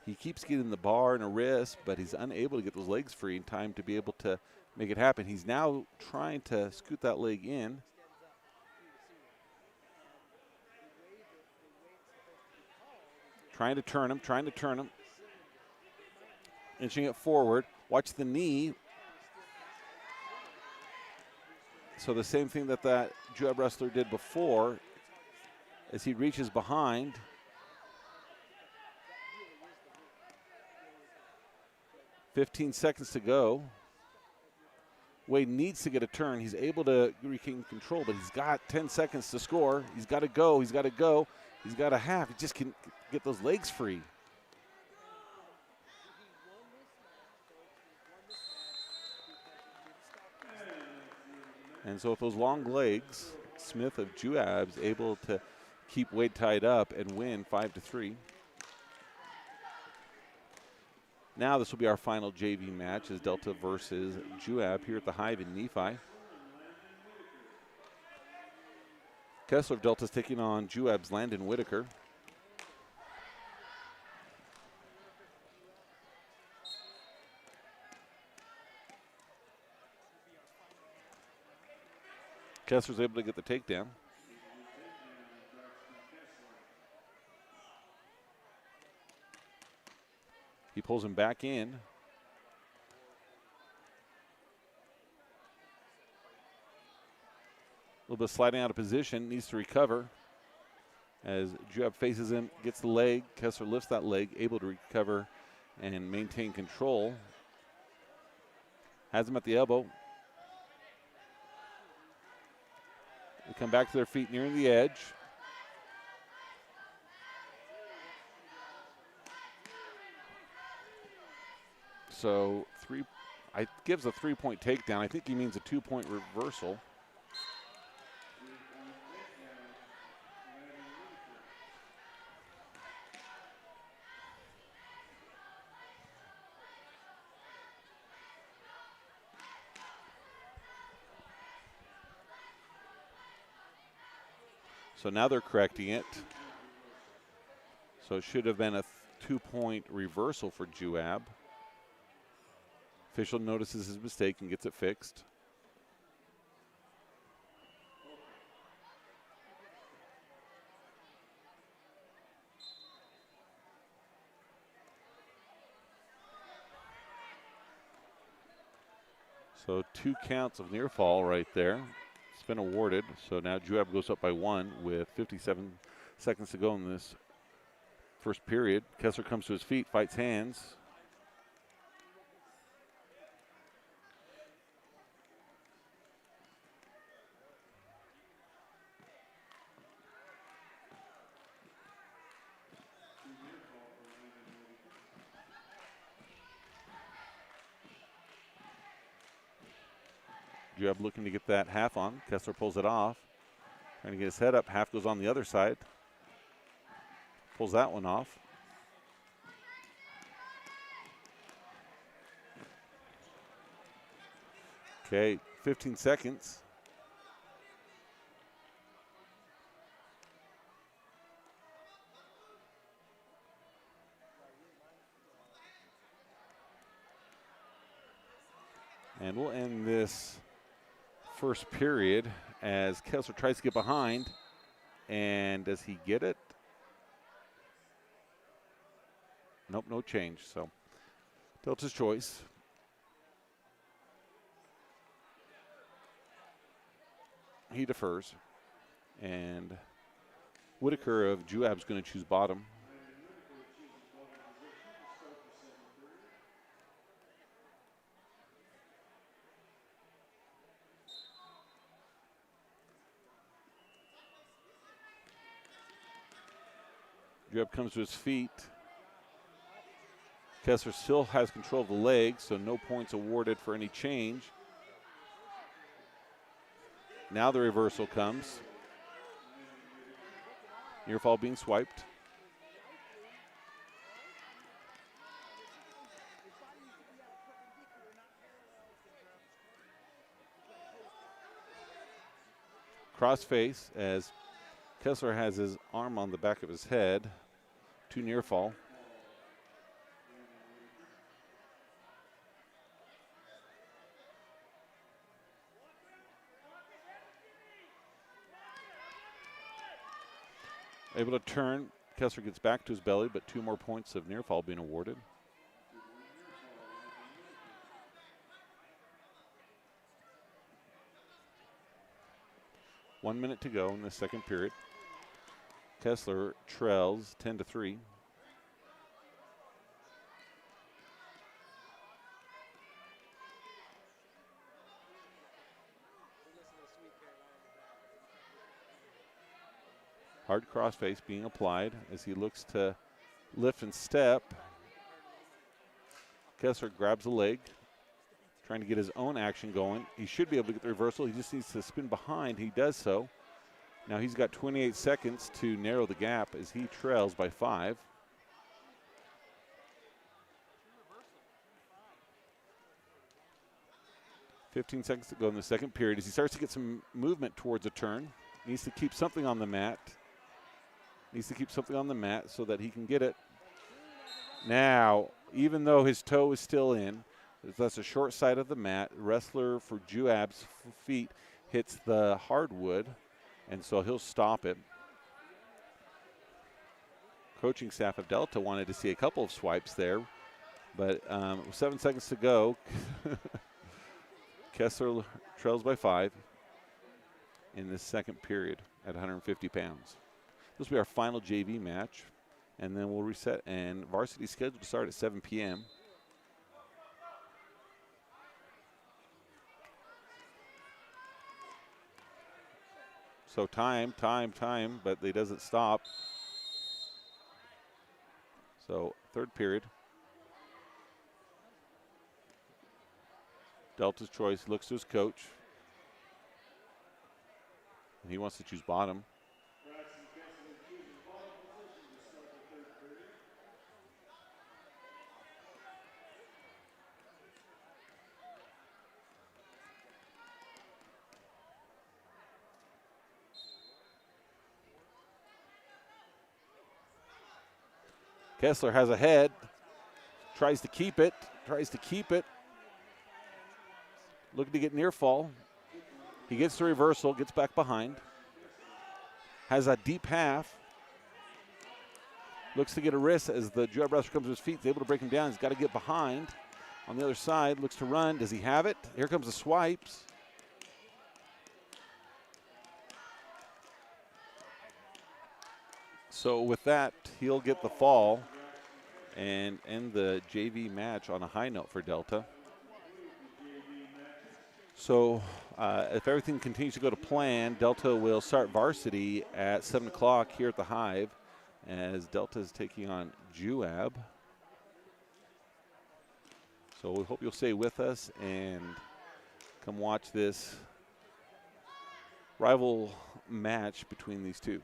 He keeps getting the bar and a wrist, but he's unable to get those legs free in time to be able to make it happen. He's now trying to scoot that leg in. Trying to turn him. Inching it forward. Watch the knee. So the same thing that Juab wrestler did before as he reaches behind. .15 seconds to go. Wade needs to get a turn. He's able to regain control, but he's got 10 seconds to score. He's got to go. He's got a half. He just can get those legs free. And so with those long legs, Smith of Juab's able to keep Wade tied up and win 5-3. Now this will be our final JV match as Delta versus Juab here at the Hive in Nephi. Kessler of Delta is taking on Juab's Landon Whitaker. Kessler's able to get the takedown. He pulls him back in. A little bit sliding out of position, needs to recover. As Juab faces him, gets the leg, Kessler lifts that leg, able to recover and maintain control. Has him at the elbow. They come back to their feet nearing the edge. So gives a 3-point takedown. I think he means a 2-point reversal. So now they're correcting it. So it should have been a 2-point reversal for Juab. Official notices his mistake and gets it fixed. So 2 counts of near fall right there. It's been awarded. So now Juab goes up by 1 with 57 seconds to go in this first period. Kessler comes to his feet, fights hands. Juab looking to get that half on. Kessler pulls it off. Trying to get his head up. Half goes on the other side. Pulls that one off. Okay, 15 seconds. And we'll end this first period as Kessler tries to get behind. And does he get it? Nope, no change. So Delta's choice. He defers. And Whitaker of Juab's going to choose bottom. Juab comes to his feet. Kessler still has control of the leg, so no points awarded for any change. Now the reversal comes. Near fall being swiped. Cross face as Kessler has his arm on the back of his head. 2 near fall. Able to turn. Kessler gets back to his belly, but 2 more points of near fall being awarded. One minute to go in the second period. Kessler trails 10-3. Hard crossface being applied as he looks to lift and step. Kessler grabs the leg, trying to get his own action going. He should be able to get the reversal. He just needs to spin behind. He does so. Now he's got 28 seconds to narrow the gap as he trails by 5. "15 seconds to go in the second period as he starts to get some movement towards a turn. Needs to keep something on the mat. Needs to keep something on the mat so that he can get it. Now, even though his toe is still in, that's a short side of the mat. Wrestler for Juab's feet hits the hardwood, and so he'll stop it. Coaching staff of Delta wanted to see a couple of swipes there, but 7 seconds to go. Kessler trails by 5 in this second period at 150 pounds. This will be our final JV match, and then we'll reset, and varsity scheduled to start at 7 p.m. So time, but it doesn't stop. So third period. Delta's choice, looks to his coach. And he wants to choose bottom. Kessler has a head, tries to keep it, looking to get near fall. He gets the reversal, gets back behind. Has a deep half. Looks to get a wrist as the Juab wrestler comes to his feet. He's able to break him down. He's got to get behind. On the other side, looks to run. Does he have it? Here comes the swipes. So with that, he'll get the fall and end the JV match on a high note for Delta. So if everything continues to go to plan, Delta will start varsity at 7 o'clock here at the Hive as Delta is taking on Juab. So we hope you'll stay with us and come watch this rival match between these two.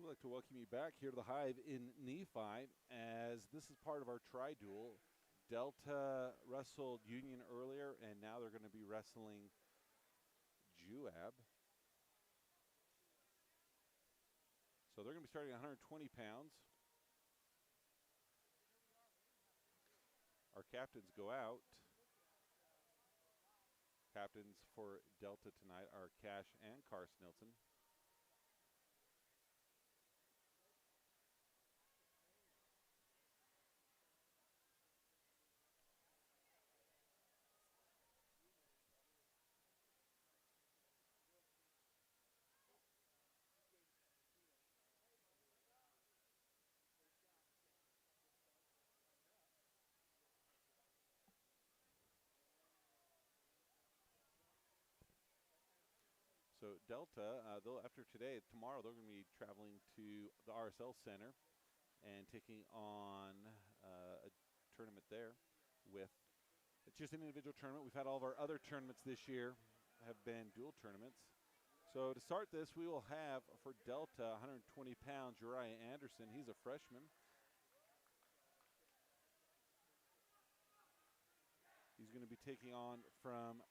We'd like to welcome you back here to the Hive in Nephi, as this is part of our tri-duel. Delta wrestled Union earlier, and now they're going to be wrestling Juab. So they're going to be starting at 120 pounds. Our captains go out. Captains for Delta tonight are Cash and Karst Nilsson. So Delta, after today, tomorrow they're going to be traveling to the RSL Center and taking on a tournament there with, it's just an individual tournament. We've had all of our other tournaments this year have been dual tournaments. So to start this, we will have for Delta 120 pounds Uriah Anderson. He's a freshman. He's going to be taking on from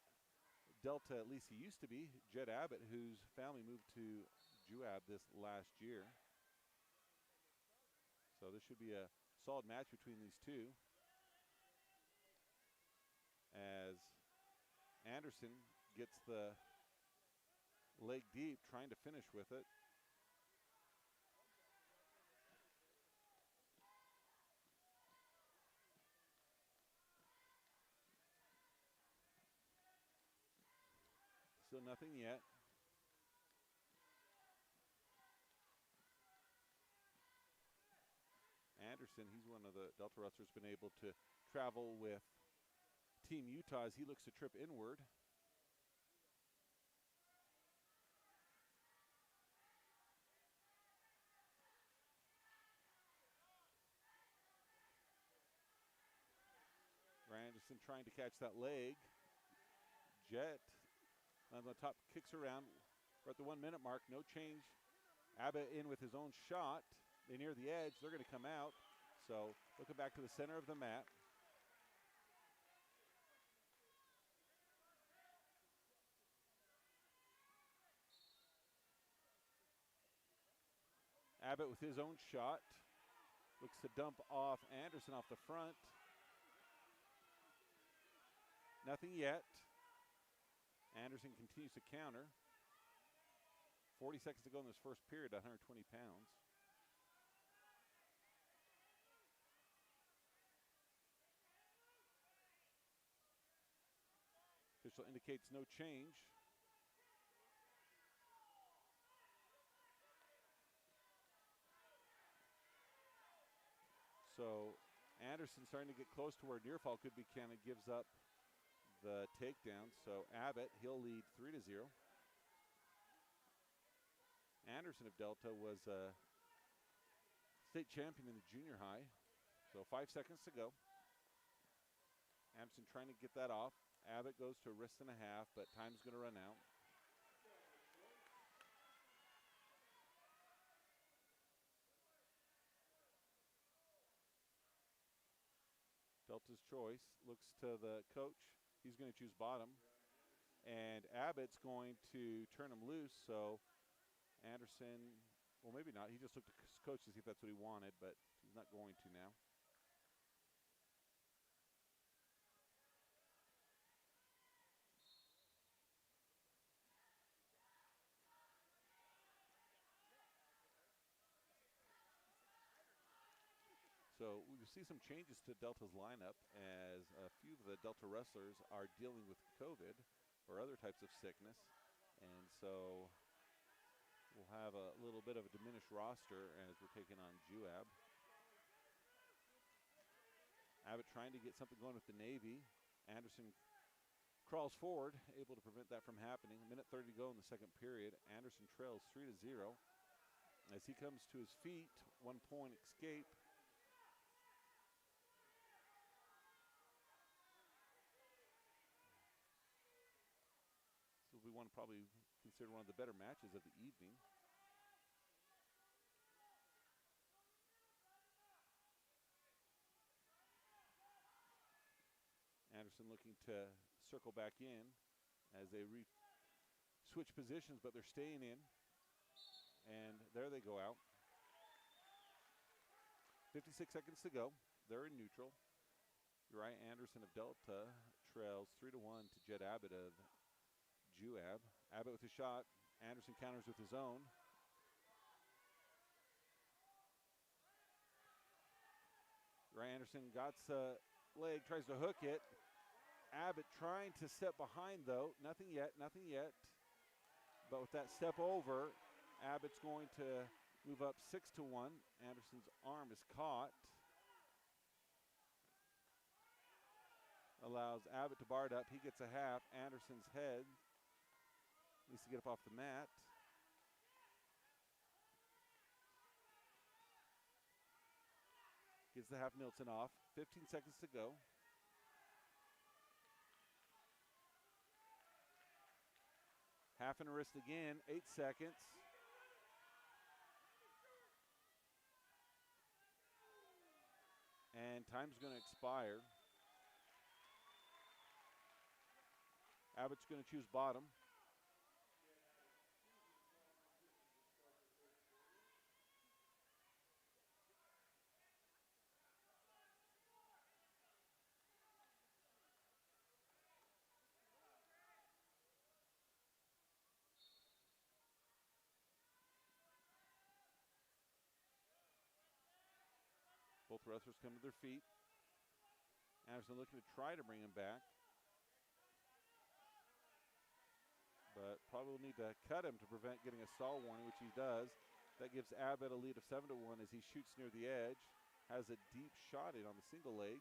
Delta, at least he used to be, Jed Abbott, whose family moved to Juab this last year. So this should be a solid match between these two, as Anderson gets the leg deep, trying to finish with it. Still nothing yet. Anderson, he's one of the Delta wrestlers been able to travel with Team Utah as he looks to trip inward. Anderson trying to catch that leg. Jet on the top, kicks around. We're at the 1 minute mark, no change. Abbott in with his own shot. They near the edge, they're going to come out. So looking back to the center of the mat. Abbott with his own shot. Looks to dump off Anderson off the front. Nothing yet. Anderson continues to counter. 40 seconds to go in this first period, 120 pounds. Official indicates no change. So Anderson starting to get close to where near fall could be, kind of gives up the takedown. So Abbott, he'll lead 3-0. Anderson of Delta was a state champion in the junior high. So 5 seconds to go. Anderson trying to get that off. Abbott goes to a wrist and a half, but time's going to run out. Delta's choice looks to the coach. He's going to choose bottom. And Abbott's going to turn him loose, so Anderson, well, maybe not. He just looked at his coach to see if that's what he wanted, but he's not going to now. So we see some changes to Delta's lineup, as a few of the Delta wrestlers are dealing with COVID or other types of sickness. And so we'll have a little bit of a diminished roster as we're taking on Juab. Abbott trying to get something going with the Navy. Anderson crawls forward, able to prevent that from happening. 1:30 to go in the second period. Anderson trails 3-0. As he comes to his feet, 1 point escape. So we want to probably consider one of the better matches of the evening. Anderson looking to circle back in as they switch positions, but they're staying in. And there they go out. 56 seconds to go. They're in neutral. Uriah Anderson of Delta trails 3-1 to Jed Abbott of Juab. Abbott with a shot. Anderson counters with his own. Uriah Anderson got a leg, tries to hook it. Abbott trying to step behind though. Nothing yet, nothing yet. But with that step over, Abbott's going to move up 6-1. Anderson's arm is caught. Allows Abbott to bar it up. He gets a half. Anderson's head needs to get up off the mat. Gets the half Nilsson off. 15 seconds to go. Half and a wrist again. 8 seconds. And time's going to expire. Abbott's going to choose bottom. Both wrestlers come to their feet. Anderson looking to try to bring him back, but probably will need to cut him to prevent getting a stall warning, which he does. That gives Abbott a lead of 7-1 as he shoots near the edge. Has a deep shot in on the single leg.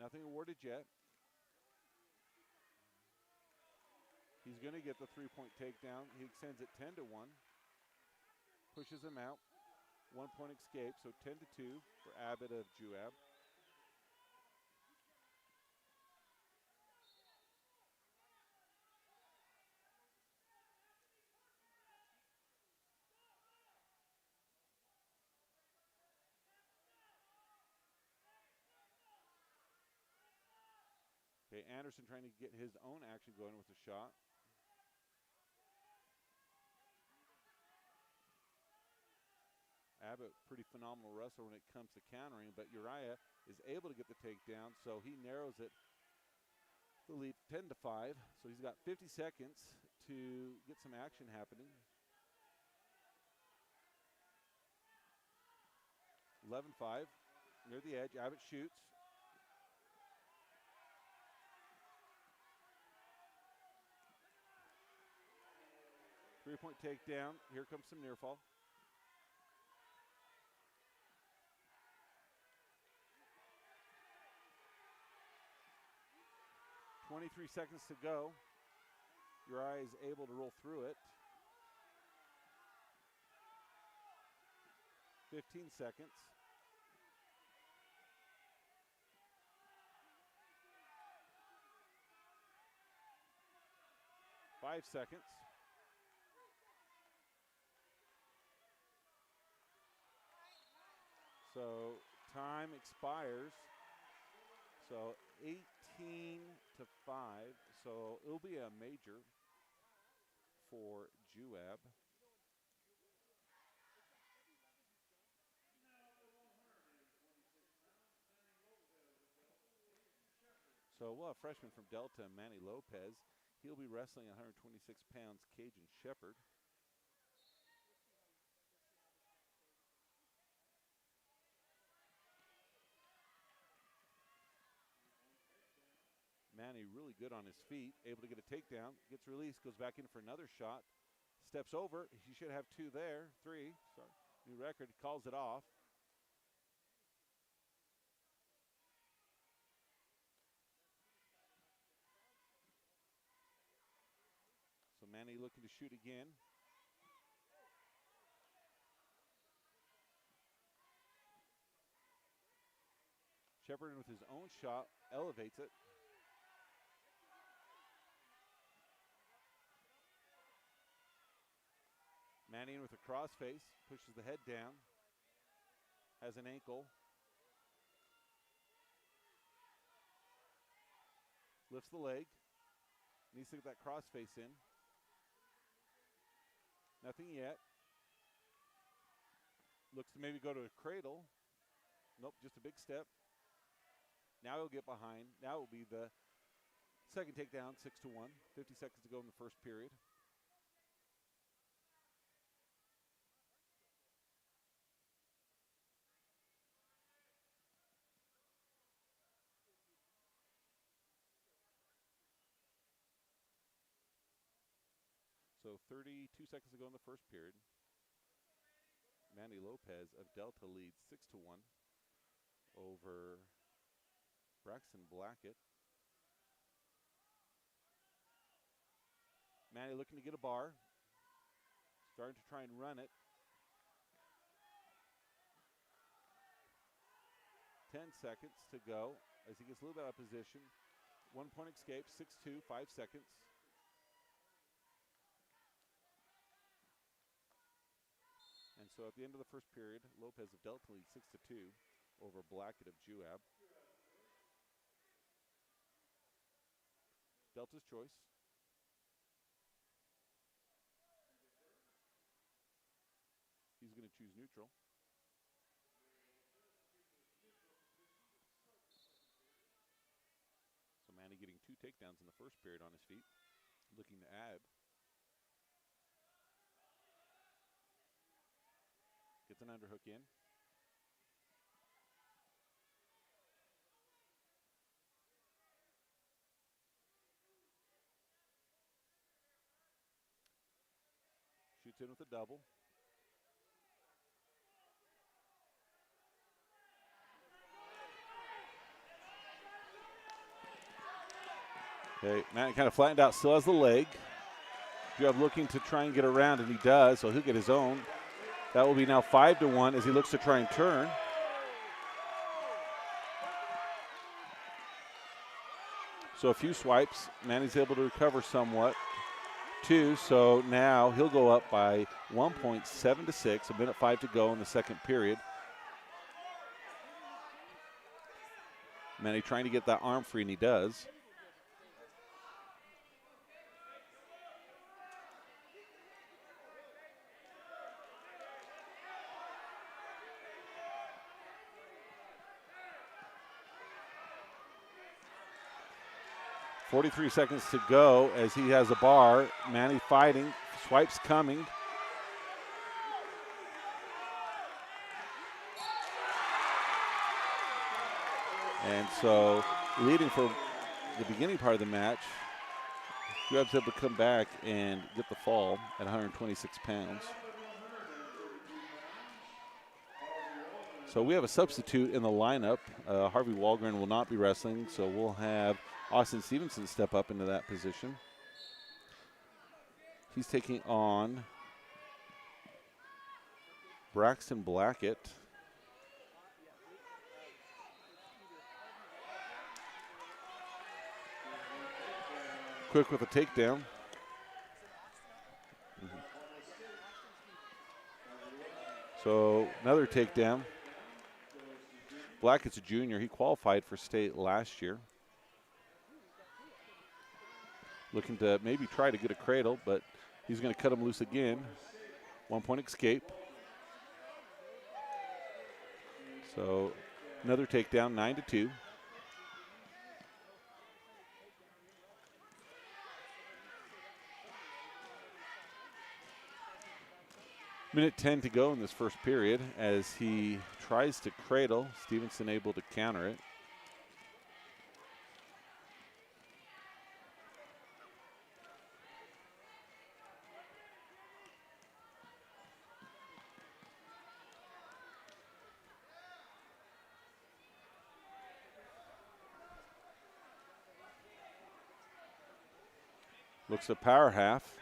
Nothing awarded yet. He's going to get the 3-point takedown. He extends it 10-1. Pushes him out. 1-point escape, so 10-2 for Abbott of Juab. Okay, Anderson trying to get his own action going with a shot. Abbott, pretty phenomenal wrestler when it comes to countering, but Uriah is able to get the takedown, so he narrows it. The lead 10-5, so he's got 50 seconds to get some action happening. 11-5, near the edge, Abbott shoots. Three-point takedown, here comes some near fall. .23 seconds to go. Uriah is able to roll through it. 15 seconds. Five seconds. So time expires. So 18-5. So it'll be a major for Juab. So we'll have freshman from Delta, Manny Lopez. He'll be wrestling 126 pounds, Cajun Shepherd. Manny really good on his feet, able to get a takedown, gets released, goes back in for another shot, steps over. He should have two there, three, sorry, new record, calls it off. So Manny looking to shoot again. Shepherd with his own shot, elevates it. Manny in with a crossface, pushes the head down. has an ankle. Lifts the leg. Needs to get that cross face in. Nothing yet. Looks to maybe go to a cradle. Nope, just a big step. Now he'll get behind. Now it will be the second takedown, 6-1. 50 seconds to go in the first period. So 32 seconds to go in the first period. Manny Lopez of Delta leads 6-1 over Braxton Blackett. Manny looking to get a bar. Starting to try and run it. 10 seconds to go as he gets a little bit out of position. 1 point escape, 6-2, 5 seconds. And so at the end of the first period, Lopez of Delta leads 6-2 over Blackett of Juab. Delta's choice. He's going to choose neutral. So Manny getting 2 takedowns in the first period on his feet. Looking to add. Gets an underhook in. Shoots in with a double. Okay, Manny kind of flattened out, still has the leg. Juab looking to try and get around, and he does, so he'll get his own. That will be now 5-1 as he looks to try and turn. So a few swipes. Manny's able to recover somewhat. 2, so now he'll go up by 1 point, 7-6. 1:05 to go in the second period. Manny trying to get that arm free, and he does. .43 seconds to go as he has a bar. Manny fighting, swipes coming. And so leading for the beginning part of the match, Juab's able to come back and get the fall at 126 pounds. So we have a substitute in the lineup. Harvey Walgren will not be wrestling, so we'll have Austin Stevenson step up into that position. He's taking on Braxton Blackett. Quick with a takedown. So another takedown. Blackett's a junior. He qualified for state last year. Looking to maybe try to get a cradle, but he's going to cut him loose again. 1 point escape. So another takedown, 9-2. Minute 10 to go in this first period as he tries to cradle. Stevenson able to counter it. Looks a power half.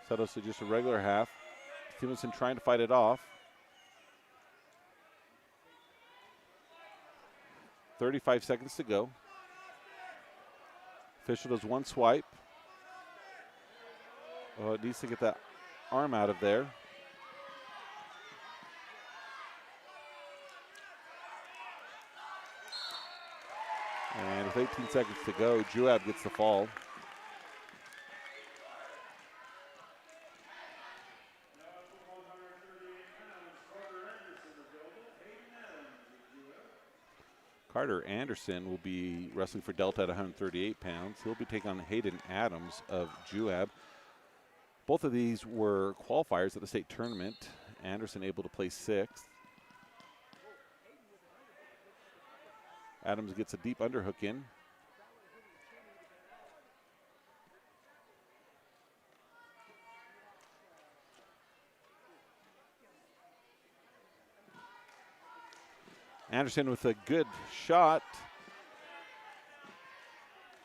Settles to just a regular half. Stevenson trying to fight it off. 35 seconds to go. Official does one swipe. Oh, it needs to get that arm out of there. And with 18 seconds to go, Juab gets the fall. Now up to 138 pounds, Carter Anderson of Delta, Hayden Adams of Juab. Carter Anderson will be wrestling for Delta at 138 pounds. He'll be taking on Hayden Adams of Juab. Both of these were qualifiers at the state tournament. Anderson able to place 6th. Adams gets a deep underhook in. Anderson with a good shot.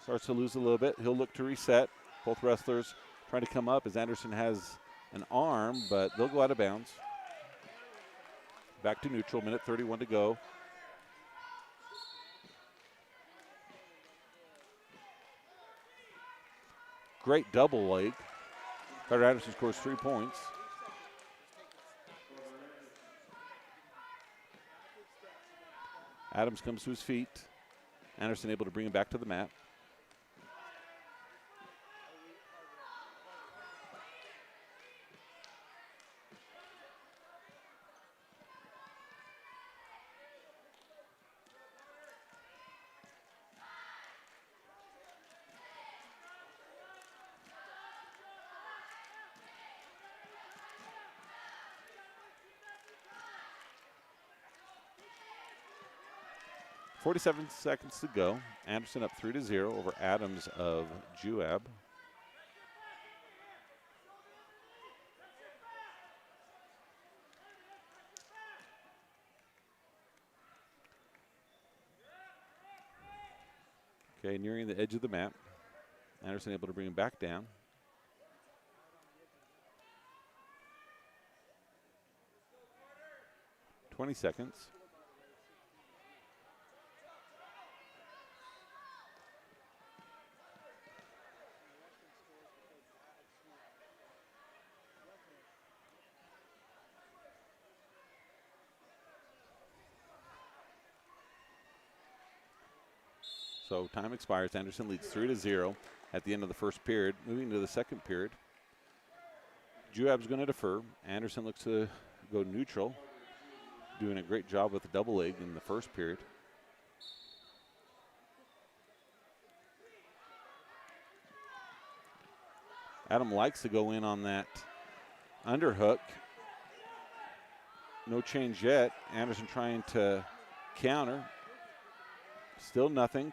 Starts to lose a little bit. He'll look to reset. Both wrestlers trying to come up as Anderson has an arm, but they'll go out of bounds. Back to neutral, minute 31 to go. Great double leg. Carter Anderson scores 3 points. Adams comes to his feet. Anderson able to bring him back to the mat. .47 seconds to go. Anderson up 3-0 over Adams of Juab. Okay, nearing the edge of the mat. Anderson able to bring him back down. .20 seconds. So time expires. Anderson leads 3-0 at the end of the first period. Moving to the second period. Juab's going to defer. Anderson looks to go neutral. Doing a great job with the double leg in the first period. Adam likes to go in on that underhook. No change yet. Anderson trying to counter. Still nothing.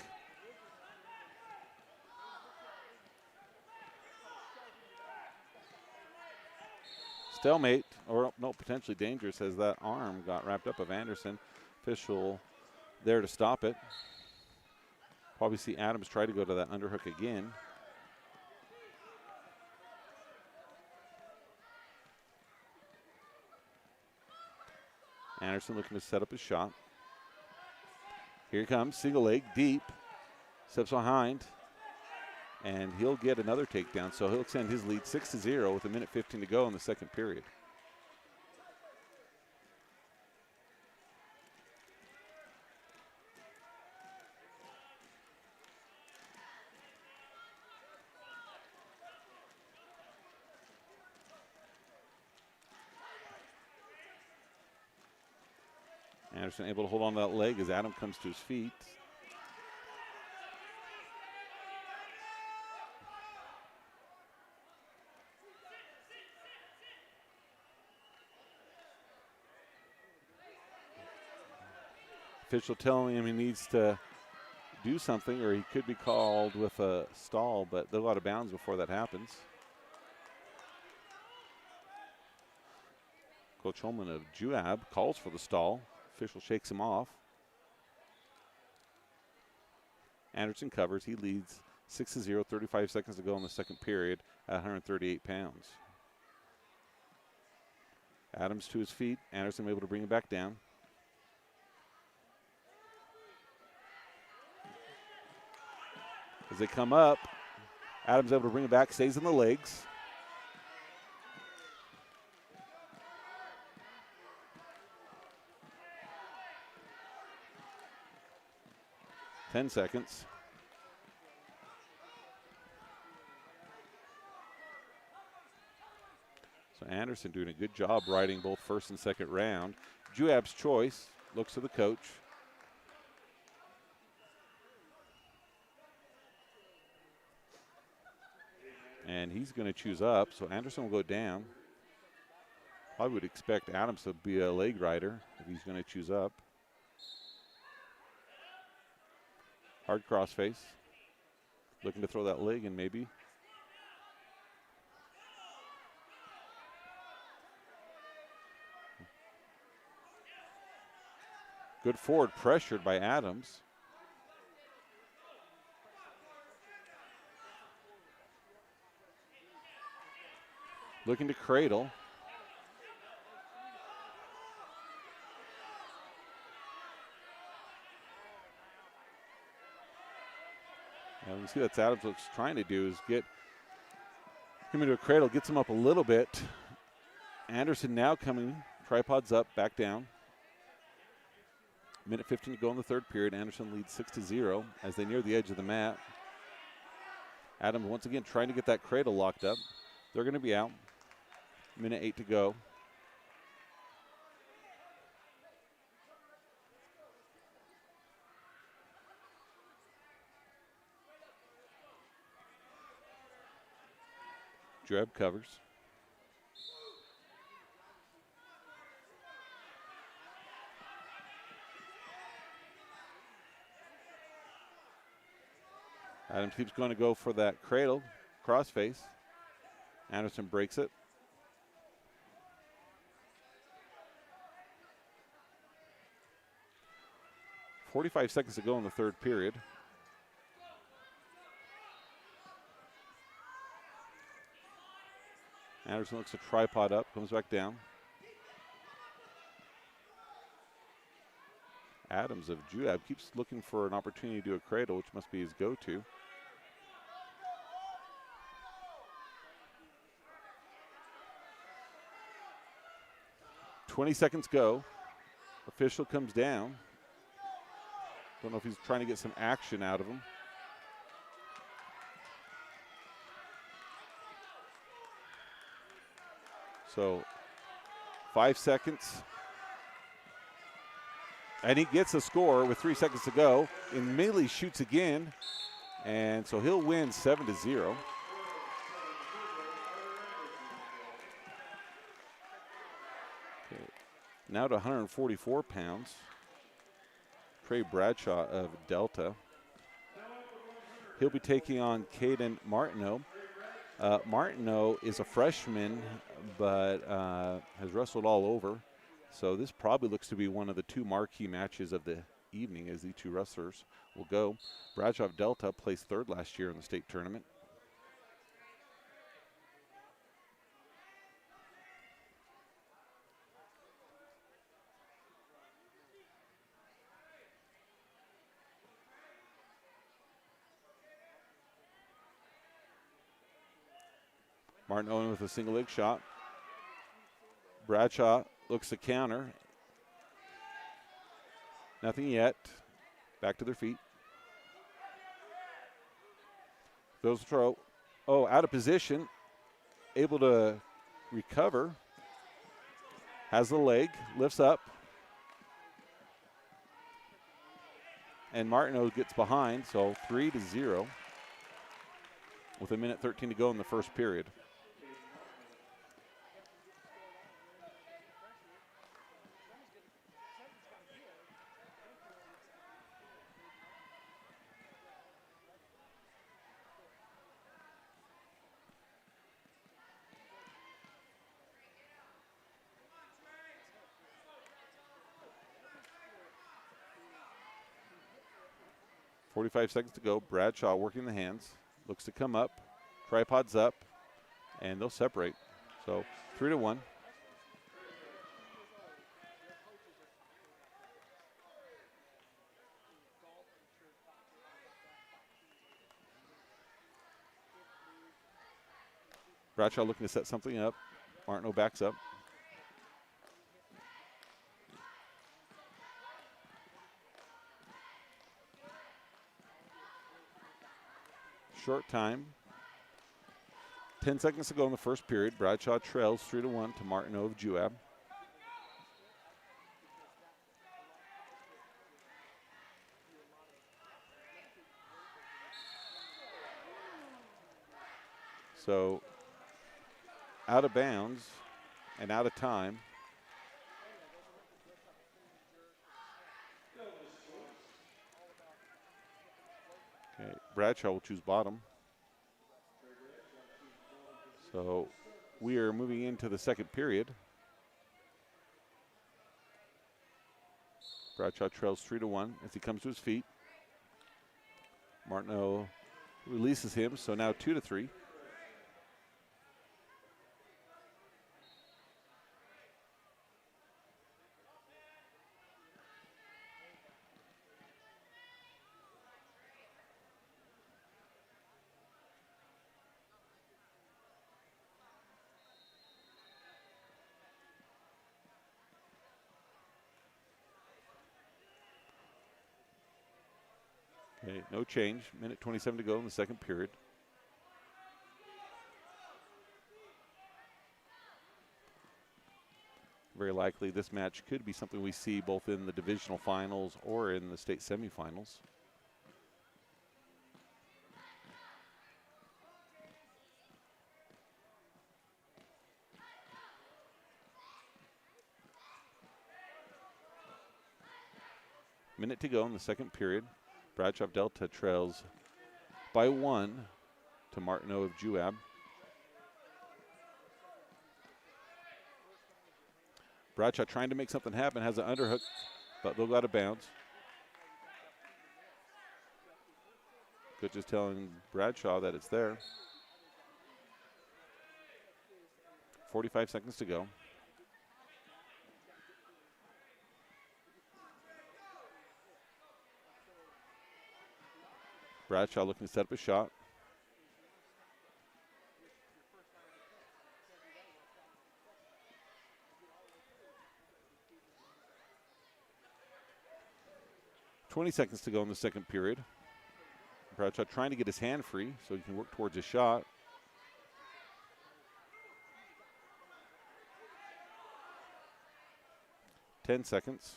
Stalemate, or no, potentially dangerous as that arm got wrapped up of Anderson. Official there to stop it. Probably see Adams try to go to that underhook again. Anderson looking to set up his shot. Here he comes, single leg, deep. Steps behind. And he'll get another takedown, so he'll extend his lead 6-0 with 1:15 to go in the second period. Anderson able to hold on to that leg as Adam comes to his feet. Official telling him he needs to do something or he could be called with a stall, but they'll go out of bounds before that happens. Coach Holman of Juab calls for the stall. Official shakes him off. Anderson covers. He leads 6-0, 35 seconds to go in the second period at 138 pounds. Adams to his feet. Anderson able to bring him back down. As they come up, Adams able to bring it back, stays in the legs. 10 seconds. So Anderson doing a good job riding both first and second round. Juab's choice looks to the coach. And he's going to choose up, so Anderson will go down. I would expect Adams to be a leg rider if he's going to choose up. Hard crossface. Looking to throw that leg in maybe. Good forward pressured by Adams. Looking to cradle. And you see that's Adams what's trying to do is get him into a cradle, gets him up a little bit. Anderson now coming, tripods up, back down. Minute 15 to go in the third period. Anderson leads 6-0 as they near the edge of the mat. Adams once again trying to get that cradle locked up. They're going to be out. Minute 8 to go. Juab covers. Adams keeps going to go for that cradle, crossface. Anderson breaks it. .45 seconds to go in the third period. Anderson looks to tripod up, comes back down. Adams of Juab keeps looking for an opportunity to do a cradle, which must be his go-to. .20 seconds go. Official comes down. Don't know if he's trying to get some action out of him. So 5 seconds. And he gets a score with 3 seconds to go. And Millie shoots again. And so he'll win 7-0. Okay. Now to 144 pounds. Trey Bradshaw of Delta. He'll be taking on Caden Martineau. Martineau is a freshman, but has wrestled all over. So this probably looks to be one of the two marquee matches of the evening as the two wrestlers will go. Bradshaw of Delta placed third last year in the state tournament. Martin Owen with a single leg shot. Bradshaw looks to counter. Nothing yet. Back to their feet. Goes to throw. Oh, out of position. Able to recover. Has the leg. Lifts up. And Martineau gets behind, so 3-0 with a minute 13 to go in the first period. .45 seconds to go. Bradshaw working the hands. Looks to come up. Tripods up. And they'll separate. So 3-1. Bradshaw looking to set something up. Martineau backs up. Short time. 10 seconds to go in the first period. Bradshaw trails 3-1 to Martineau of Juab. So out of bounds and out of time. Okay, Bradshaw will choose bottom. So we are moving into the second period. Bradshaw trails 3-1 as he comes to his feet. Martineau releases him, so now 2-3. Okay, no change. Minute 27 to go in the second period. Very likely this match could be something we see both in the divisional finals or in the state semifinals. Minute to go in the second period. Bradshaw Delta trails by 1 to Martineau of Juab. Bradshaw trying to make something happen, has an underhook, but they'll go out of bounds. Coach is telling Bradshaw that it's there. 45 seconds to go. Bradshaw looking to set up a shot. .20 seconds to go in the second period. Bradshaw trying to get his hand free so he can work towards his shot. .10 seconds.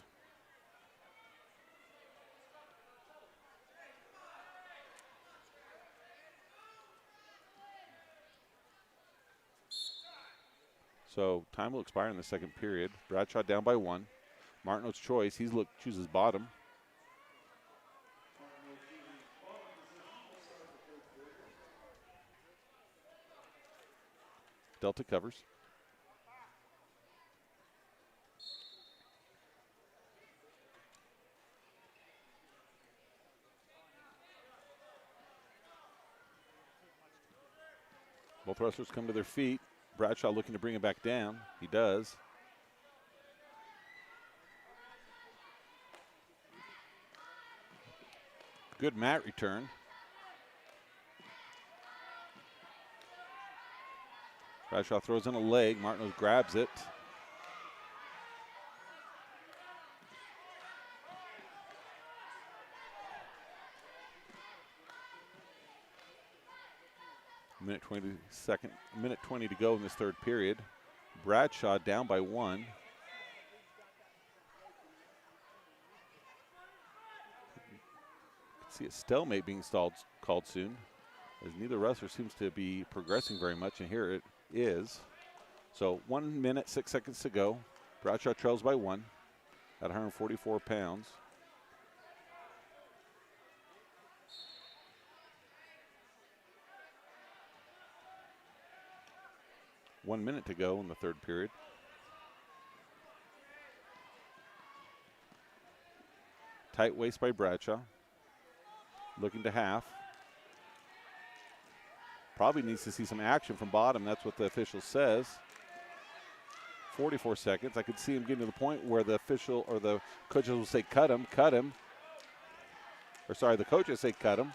So time will expire in the second period. Bradshaw down by 1. Martineau's choice, chooses bottom. Delta covers. Both wrestlers come to their feet. Bradshaw looking to bring him back down. He does. Good mat return. Bradshaw throws in a leg. Martineau grabs it. Minute 20 to go in this third period. Bradshaw down by 1. See a stalemate being called soon, as neither wrestler seems to be progressing very much, and here it is. So 1 minute, 6 seconds to go. Bradshaw trails by 1 at 144 pounds. One minute to go in the third period. Tight waist by Bradshaw. Looking to half. Probably needs to see some action from bottom. That's what the official says. 44 seconds. I could see him getting to the point where the official or the coaches will say cut him, cut him. Or sorry, the coaches say cut him.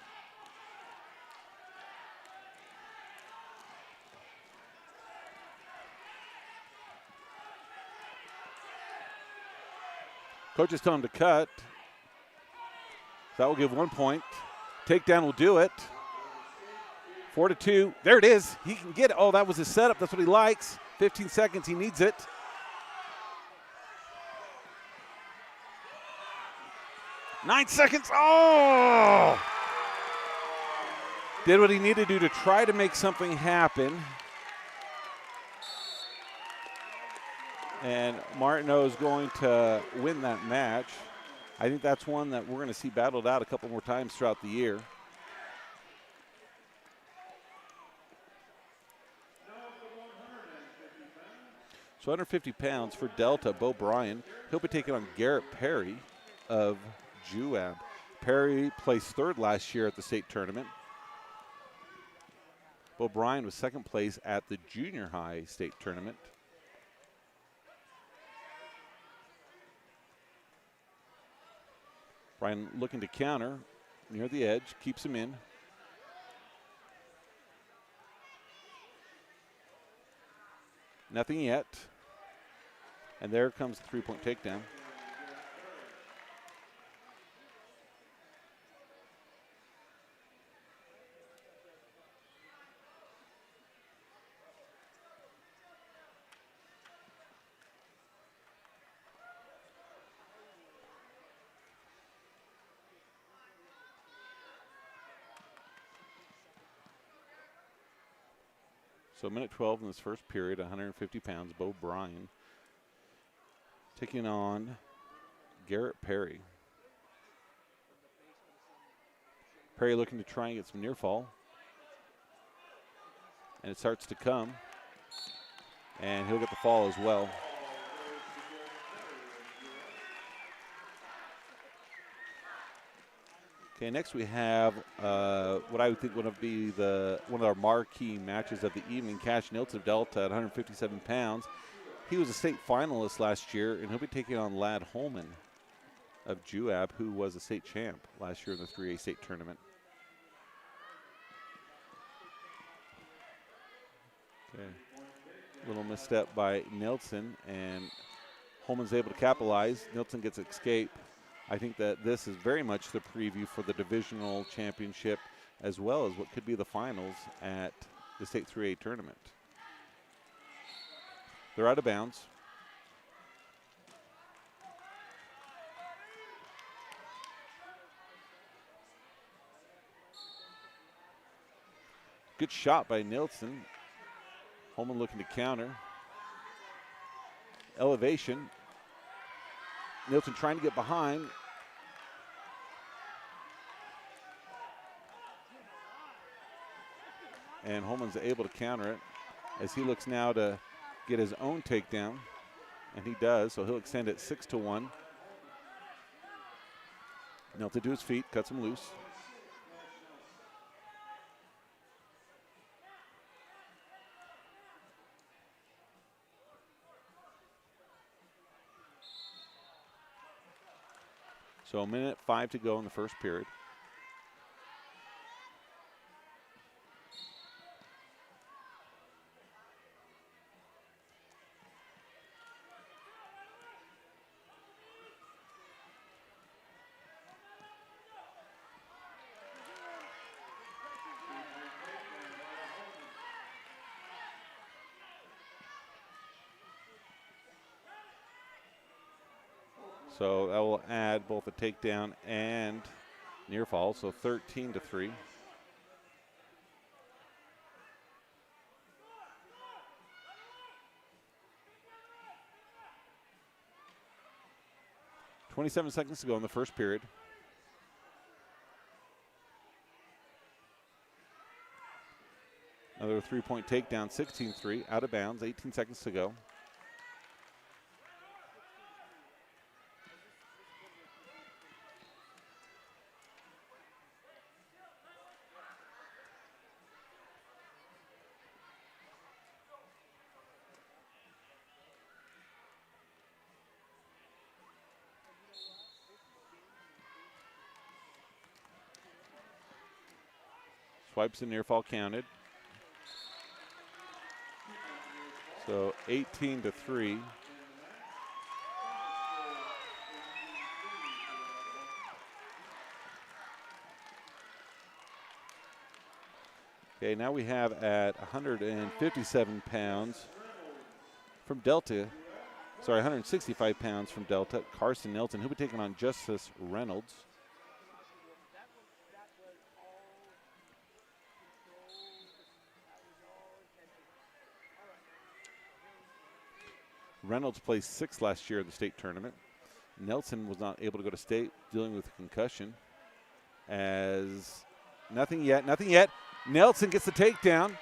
Coaches tell him to cut. That will give 1 point. Takedown will do it. 4-2. There it is. He can get it. Oh, that was his setup. That's what he likes. 15 seconds. He needs it. Nine seconds. Oh! Did what he needed to do to try to make something happen. And Martineau is going to win that match. I think that's one that we're going to see battled out a couple more times throughout the year. So 150 pounds for Delta, Bo Bryan. He'll be taking on Garrett Perry of Juab. Perry placed third last year at the state tournament. Bo Bryan was second place at the junior high state tournament. Bryan looking to counter near the edge, keeps him in. Nothing yet. And there comes the three-point takedown. So minute 12 in this first period, 150 pounds, Bo Bryan taking on Garrett Perry. Perry looking to try and get some near fall. And it starts to come. And he'll get the fall as well. Okay, next we have what I would think would be one of our marquee matches of the evening. Cash Niltz of Delta at 157 pounds. He was a state finalist last year, and he'll be taking on Lad Holman of Juab, who was a state champ last year in the 3A state tournament. Okay, little misstep by Nilsson, and Holman's able to capitalize. Nilsson gets escape. I think that this is very much the preview for the divisional championship as well as what could be the finals at the state 3A tournament. They're out of bounds. Good shot by Nilsson. Holman looking to counter. Elevation. Nilsson trying to get behind. And Holman's able to counter it as he looks now to get his own takedown. And he does, so he'll extend it 6-1. Nilsson to his feet, cuts him loose. So a minute 5 to go in the first period. So that will add both a takedown and near fall, so 13-3. .27 seconds to go in the first period. Another three-point takedown, 16-3, out of bounds, 18 seconds to go. Swipes and near fall counted. So 18-3. Okay, now we have at 157 pounds from Delta, sorry, 165 pounds from Delta, Carson Nelson. He'll be taking on Justice Reynolds. That was all control. That was all intentional. All right. Reynolds placed 6th last year in the state tournament. Nelson was not able to go to state, dealing with a concussion. As nothing yet. Nelson gets the takedown.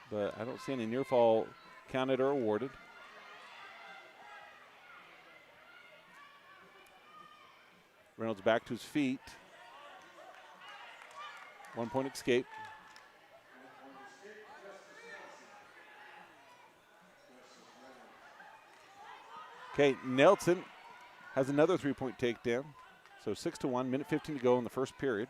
But I don't see any near fall counted or awarded. Reynolds back to his feet. 1 point escape. Okay, Nelson has another 3-point takedown. So 6-1, minute 15 to go in the first period.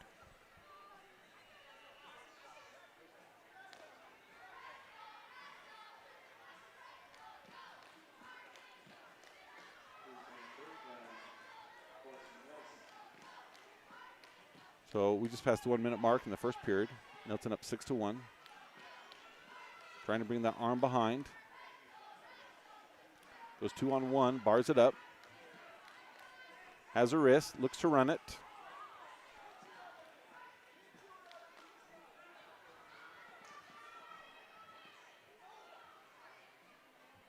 So we just passed the 1 minute mark in the first period. Nelson up 6-1. Trying to bring that arm behind. Goes 2-on-1, bars it up. Has a wrist, looks to run it.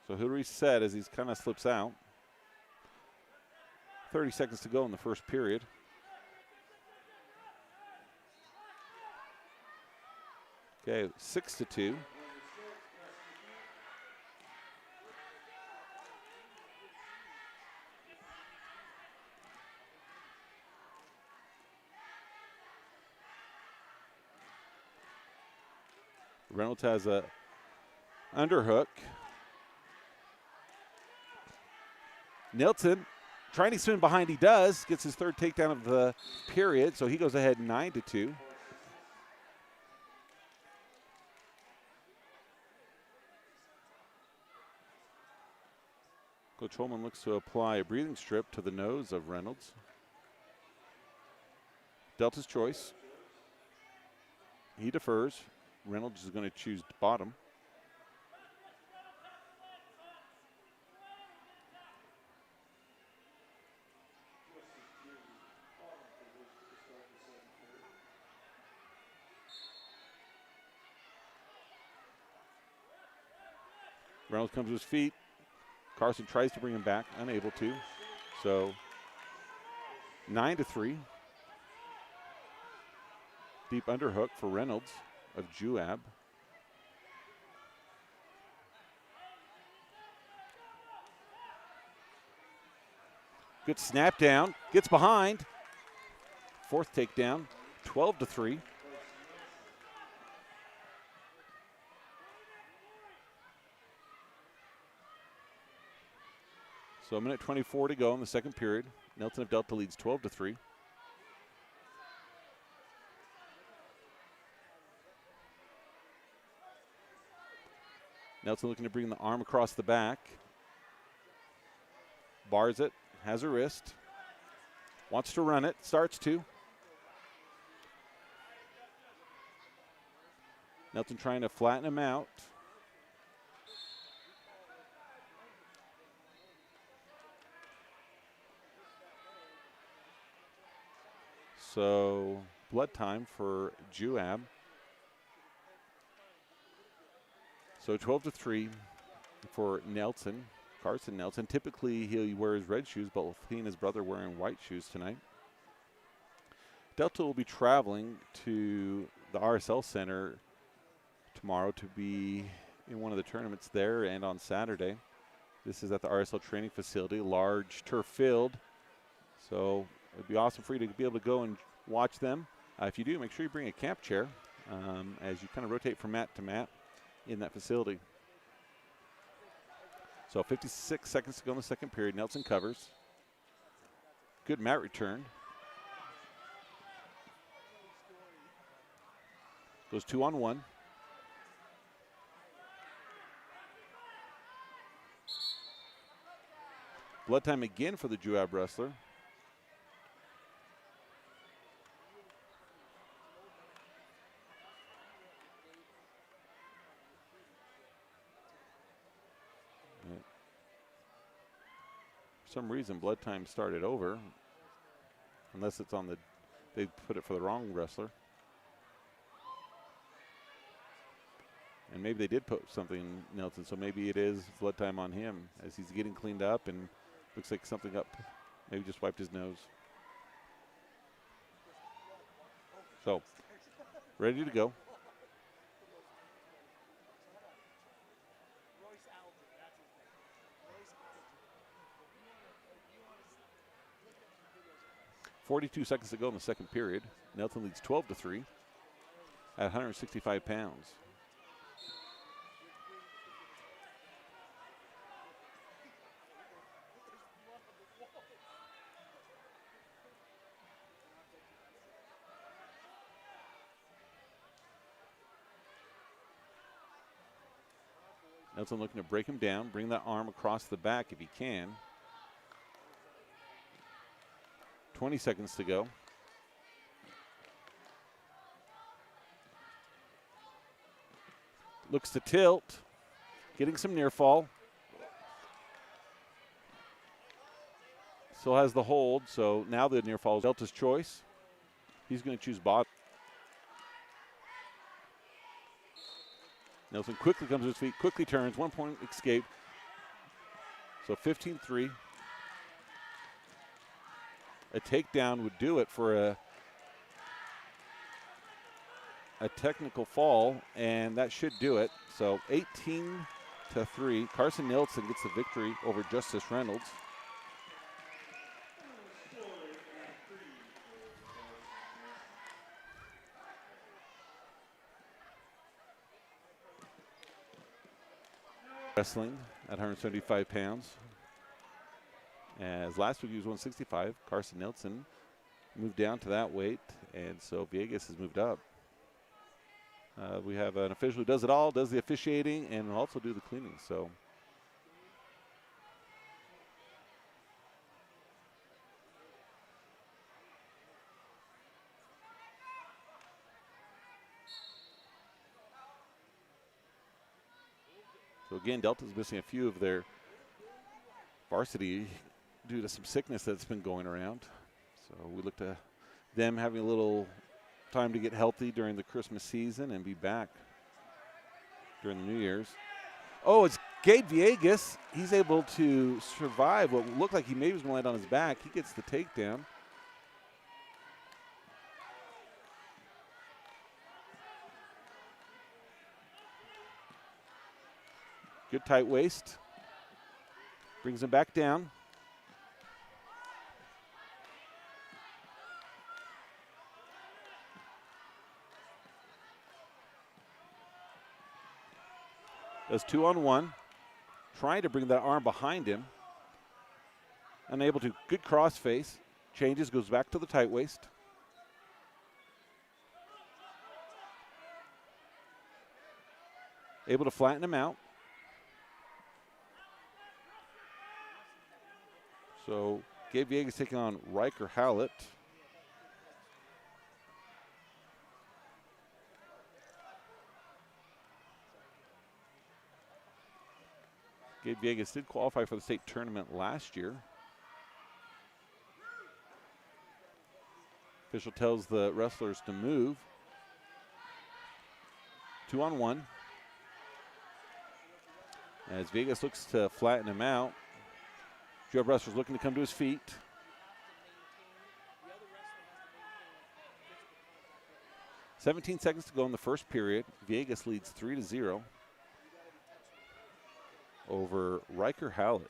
So he'll reset as he kind of slips out. 30 seconds to go in the first period. Okay, 6-2. Reynolds has a underhook. Nelson trying to swim behind, he does. Gets his 3rd takedown of the period, so he goes ahead 9-2. Coach Holman looks to apply a breathing strip to the nose of Reynolds. Delta's choice. He defers. Reynolds is going to choose bottom. Reynolds comes to his feet. Carson tries to bring him back, unable to. So 9-3. Deep underhook for Reynolds of Juab. Good snap down, gets behind. 4th takedown, 12-3. So a minute 24 to go in the second period. Nelson of Delta leads 12-3. Nelson looking to bring the arm across the back. Bars it, has a wrist. Wants to run it, starts to. Nelson trying to flatten him out. So blood time for Juab. So 12-3 for Nelson, Carson Nelson. Typically he wears red shoes, but he and his brother wearing white shoes tonight. Delta will be traveling to the RSL Center tomorrow to be in one of the tournaments there and on Saturday. This is at the RSL training facility, large turf field. So it'd be awesome for you to be able to go and watch them. If you do, make sure you bring a camp chair as you kind of rotate from mat to mat in that facility. So 56 seconds to go in the second period. Nelson covers. Good mat return. Goes 2-on-1. Blood time again for the Juab wrestler. For some reason, blood time started over. Unless it's on the, they put it for the wrong wrestler. And maybe they did put something, Nelson, so maybe it is blood time on him as he's getting cleaned up and looks like something up. Maybe just wiped his nose. So, ready to go. Royce Alger, that's his name. Royce Alger. You want to look up some videos of that. 42 seconds to go in the second period. Nelson leads 12-3 at 165 pounds. Nelson looking to break him down, bring that arm across the back if he can. 20 seconds to go. Looks to tilt, getting some near fall. Still has the hold, so now the near fall is Delta's choice. He's going to choose bottom. Nelson quickly comes to his feet, quickly turns, 1 point escape. So 15-3. A takedown would do it for a technical fall, and that should do it. So 18-3. Carson Nelson gets the victory over Justice Reynolds. Wrestling at 175 pounds. As last week he was 165, Carson Nelson moved down to that weight, and so Villegas has moved up. We have an official who does it all, does the officiating, and will also do the cleaning. So again, Delta's missing a few of their varsity due to some sickness that's been going around. So we look to them having a little time to get healthy during the Christmas season and be back during the New Year's. Oh, it's Gabe Villegas. He's able to survive what looked like he maybe was going to land on his back. He gets the takedown. Good tight waist. Brings him back down. Does 2-on-1. Trying to bring that arm behind him. Unable to. Good cross face. Changes, goes back to the tight waist. Able to flatten him out. So Gabe Villegas taking on Riker Hallett. Gabe Villegas did qualify for the state tournament last year. Official tells the wrestlers to move. 2-on-1. As Villegas looks to flatten him out. Juab wrestlers looking to come to his feet. The other wrestler has to maintain physical contact. 17 seconds to go in the first period. Villegas leads 3-0 over Riker Hallett.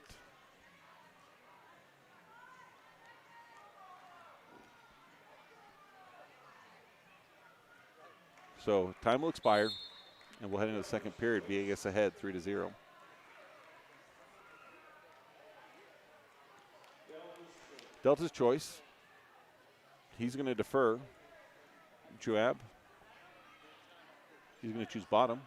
So time will expire, and we'll head into the second period. Villegas ahead 3-0. Delta's choice. He's going to defer. Juab. He's going to choose bottom.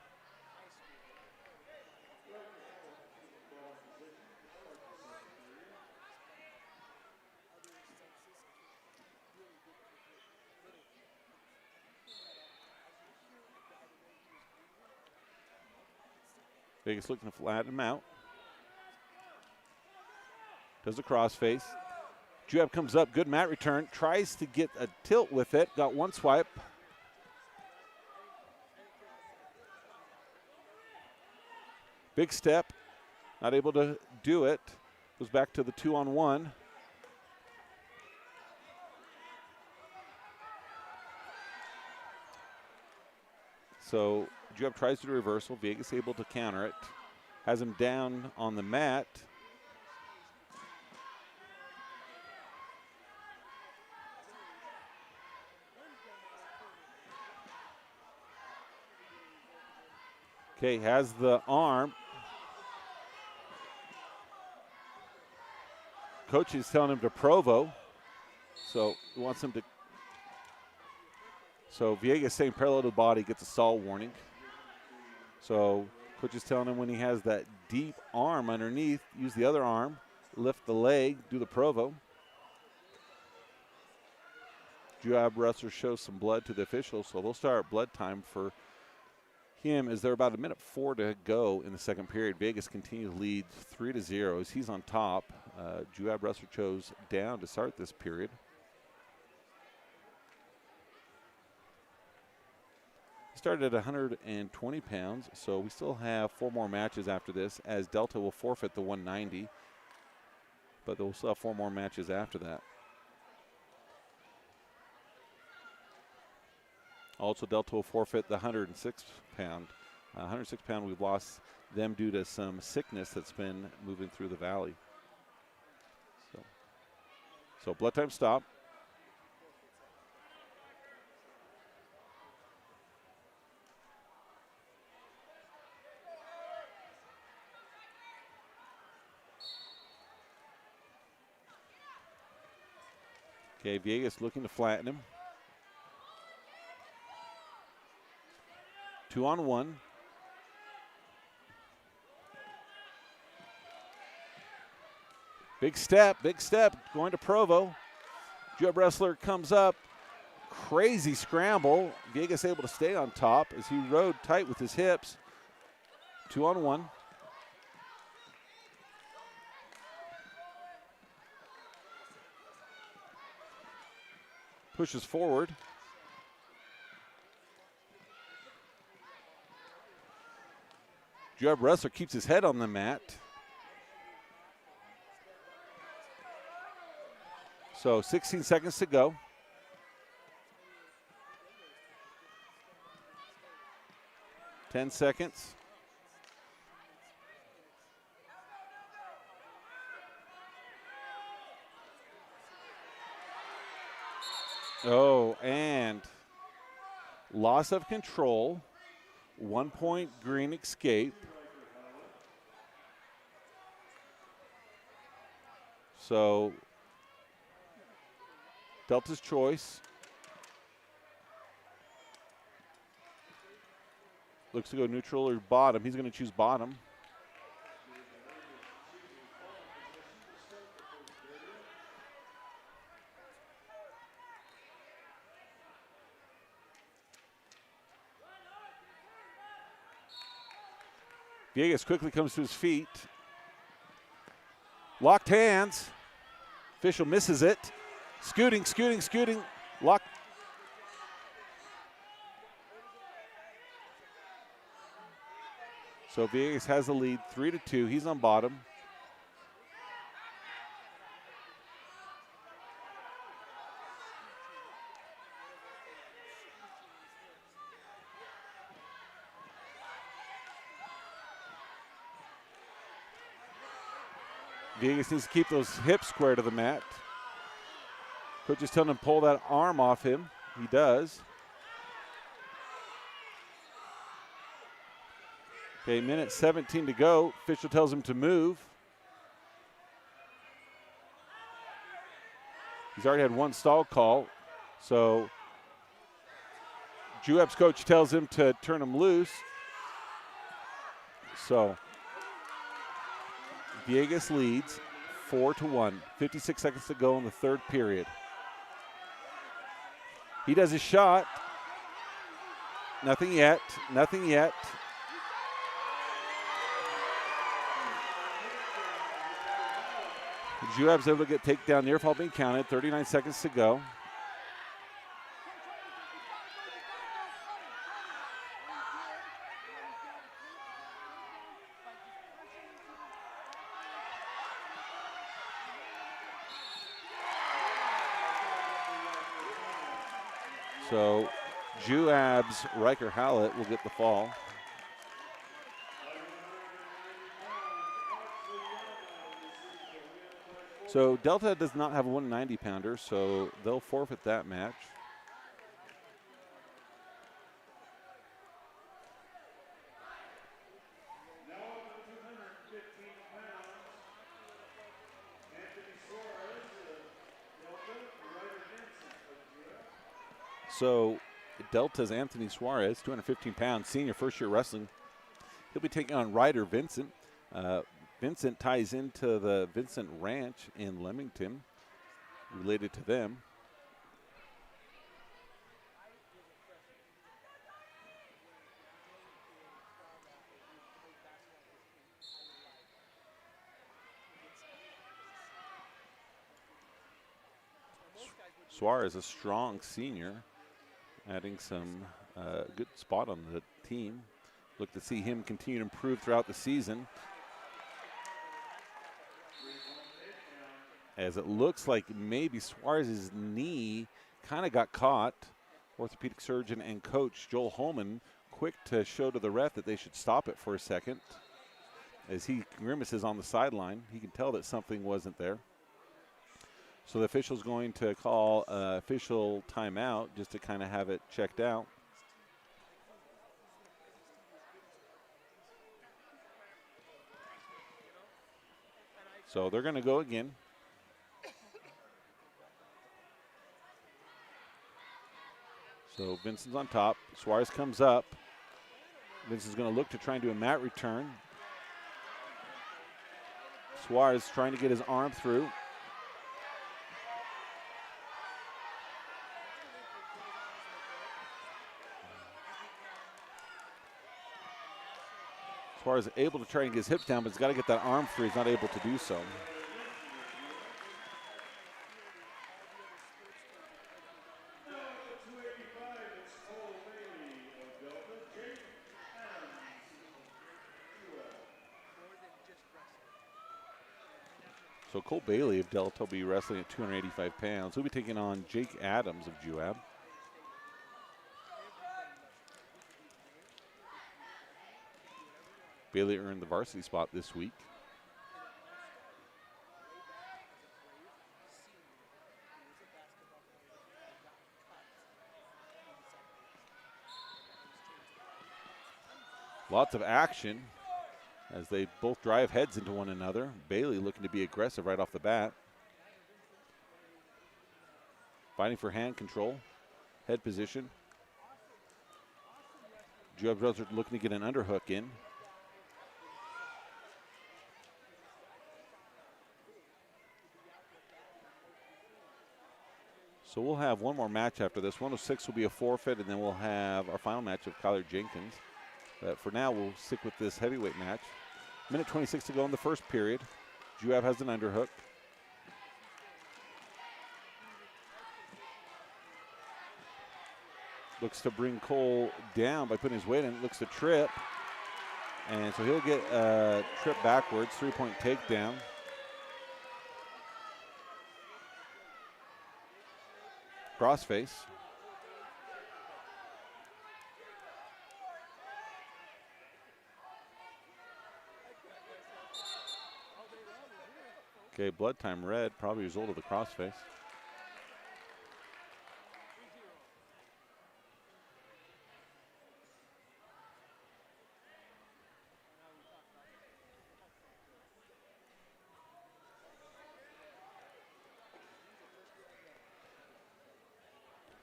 Vegas looking to flatten him out. Does the crossface. Juab comes up, good mat return, tries to get a tilt with it, got one swipe. Big step, not able to do it. Goes back to the 2-on-1. So Juab tries to do reversal. Vegas able to counter it. Has him down on the mat. Okay, has the arm. Coach is telling him to provo. So he wants him to. So Villegas saying parallel to the body, gets a stall warning. So coach is telling him when he has that deep arm underneath, use the other arm, lift the leg, do the provo. Juab wrestler shows some blood to the officials, so they'll start blood time for him as they're about 1:04 to go in the second period. Vegas continues to lead 3-0 as he's on top. Juab wrestler chose down to start this period. He started at 120 pounds, so we still have 4 more matches after this, as Delta will forfeit the 190, but they'll still have 4 more matches after that. Also, Delta will forfeit the 106 pound. 106 pound, we've lost them due to some sickness that's been moving through the valley. So blood time stop. Okay, Villegas looking to flatten him. 2-on-1. Big step, going to Provo. Juab wrestler comes up, crazy scramble. Villegas able to stay on top as he rode tight with his hips. 2-on-1. Pushes forward. Juab wrestler keeps his head on the mat. So 16 seconds to go. Ten seconds. Oh, and loss of control. 1 point green escape. So Delta's choice. Looks to go neutral or bottom. He's going to choose bottom. Villegas quickly comes to his feet. Locked hands. Official misses it. Scooting. Lock. So Villegas has the lead 3-2. He's on bottom. Villegas needs to keep those hips square to the mat. Coach is telling him to pull that arm off him. He does. Okay, minute 17 to go. Official tells him to move. He's already had one stall call. So Juab's coach tells him to turn him loose. So Villegas leads 4-1. 56 seconds to go in the third period. He does his shot. Nothing yet. Juab's able to get takedown, near fall being counted, 39 seconds to go. So Juab's Riker Hallett will get the fall. So Delta does not have a 190 pounder, so they'll forfeit that match. Now up to 215 pounds, Anthony Suarez of Delta, Ryder Vincent of Juab. So Delta's Anthony Suarez, 215 pounds, senior first-year wrestling. He'll be taking on Ryder Vincent. Vincent ties into the Vincent Ranch in Leamington, related to them. Suarez, a strong senior, adding some good spot on the team. Look to see him continue to improve throughout the season, as it looks like maybe Suarez's knee kind of got caught. Orthopedic surgeon and coach Joel Holman quick to show to the ref that they should stop it for a second. As he grimaces on the sideline, he can tell that something wasn't there. So the official's going to call official timeout just to kind of have it checked out. So they're going to go again. So Vincent's on top. Suarez comes up. Vincent's going to look to try and do a mat return. Suarez trying to get his arm through. Suarez able to try and get his hips down, but he's got to get that arm free. He's not able to do so. So Cole Bailey of Delta will be wrestling at 285 pounds. He'll be taking on Jake Adams of Juab. Bailey earned the varsity spot this week. Lots of action as they both drive heads into one another. Bailey looking to be aggressive right off the bat. Fighting for hand control, head position. Juab brothers looking to get an underhook in. So we'll have one more match after this. 106 will be a forfeit, and then we'll have our final match of Kyler Jenkins. But for now, we'll stick with this heavyweight match. Minute 26 to go in the first period. Juab has an underhook. Looks to bring Cole down by putting his weight in. Looks to trip. And so he'll get a trip backwards, 3-point takedown. Crossface. Okay, blood time red, probably a result of the crossface.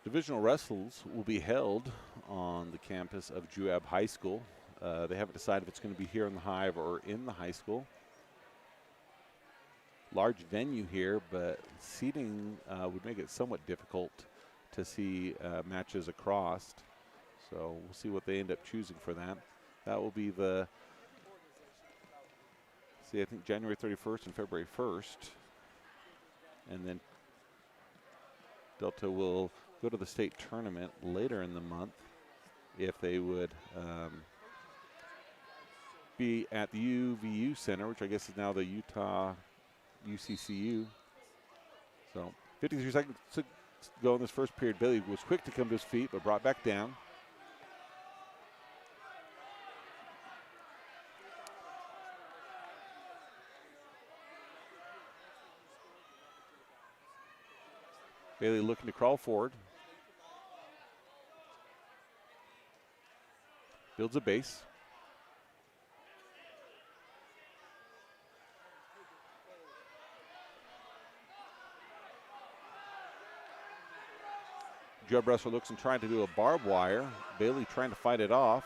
Divisional wrestles will be held on the campus of Juab High School. They haven't decided if it's going to be here in the Hive or in the high school. Large venue here, but seating would make it somewhat difficult to see matches across. So we'll see what they end up choosing for that. That will be I think January 31st and February 1st. And then Delta will go to the state tournament later in the month if they would be at the UVU Center, which I guess is now the Utah UCCU. So 53 seconds to go in this first period. Bailey was quick to come to his feet, but brought back down. Bailey looking to crawl forward. Builds a base. Juab wrestler looks and trying to do a barbed wire. Bailey trying to fight it off.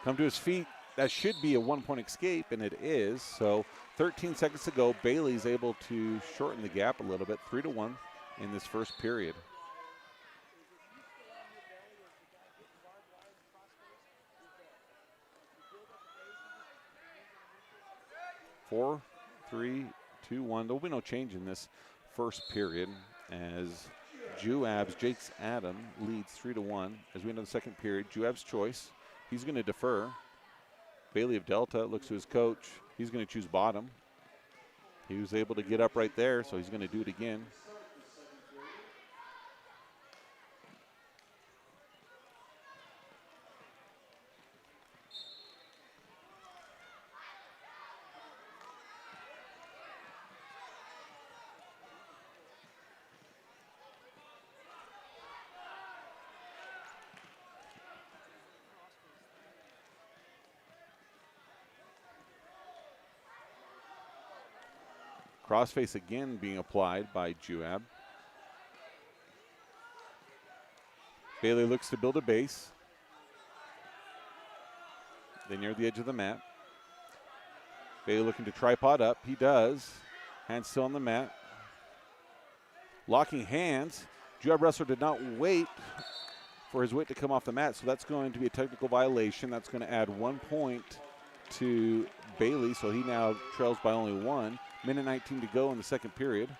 Come to his feet. That should be a 1-point escape, and it is. So 13 seconds to go. Bailey's able to shorten the gap a little bit, 3-1 in this first period. Four, 3, 2, 1. There will be no change in this first period as Juab's Jake's Adam leads 3-1 as we enter the second period. Juab's choice. He's going to defer. Bailey of Delta looks to his coach. He's going to choose bottom. He was able to get up right there, so he's going to do it again. Crossface again being applied by Juab. Bailey looks to build a base. They near the edge of the mat. Bailey looking to tripod up. He does. Hands still on the mat. Locking hands. Juab wrestler did not wait for his weight to come off the mat, so that's going to be a technical violation. That's going to add 1 point to Bailey, so he now trails by only 1. Minute 19 to go in the second period.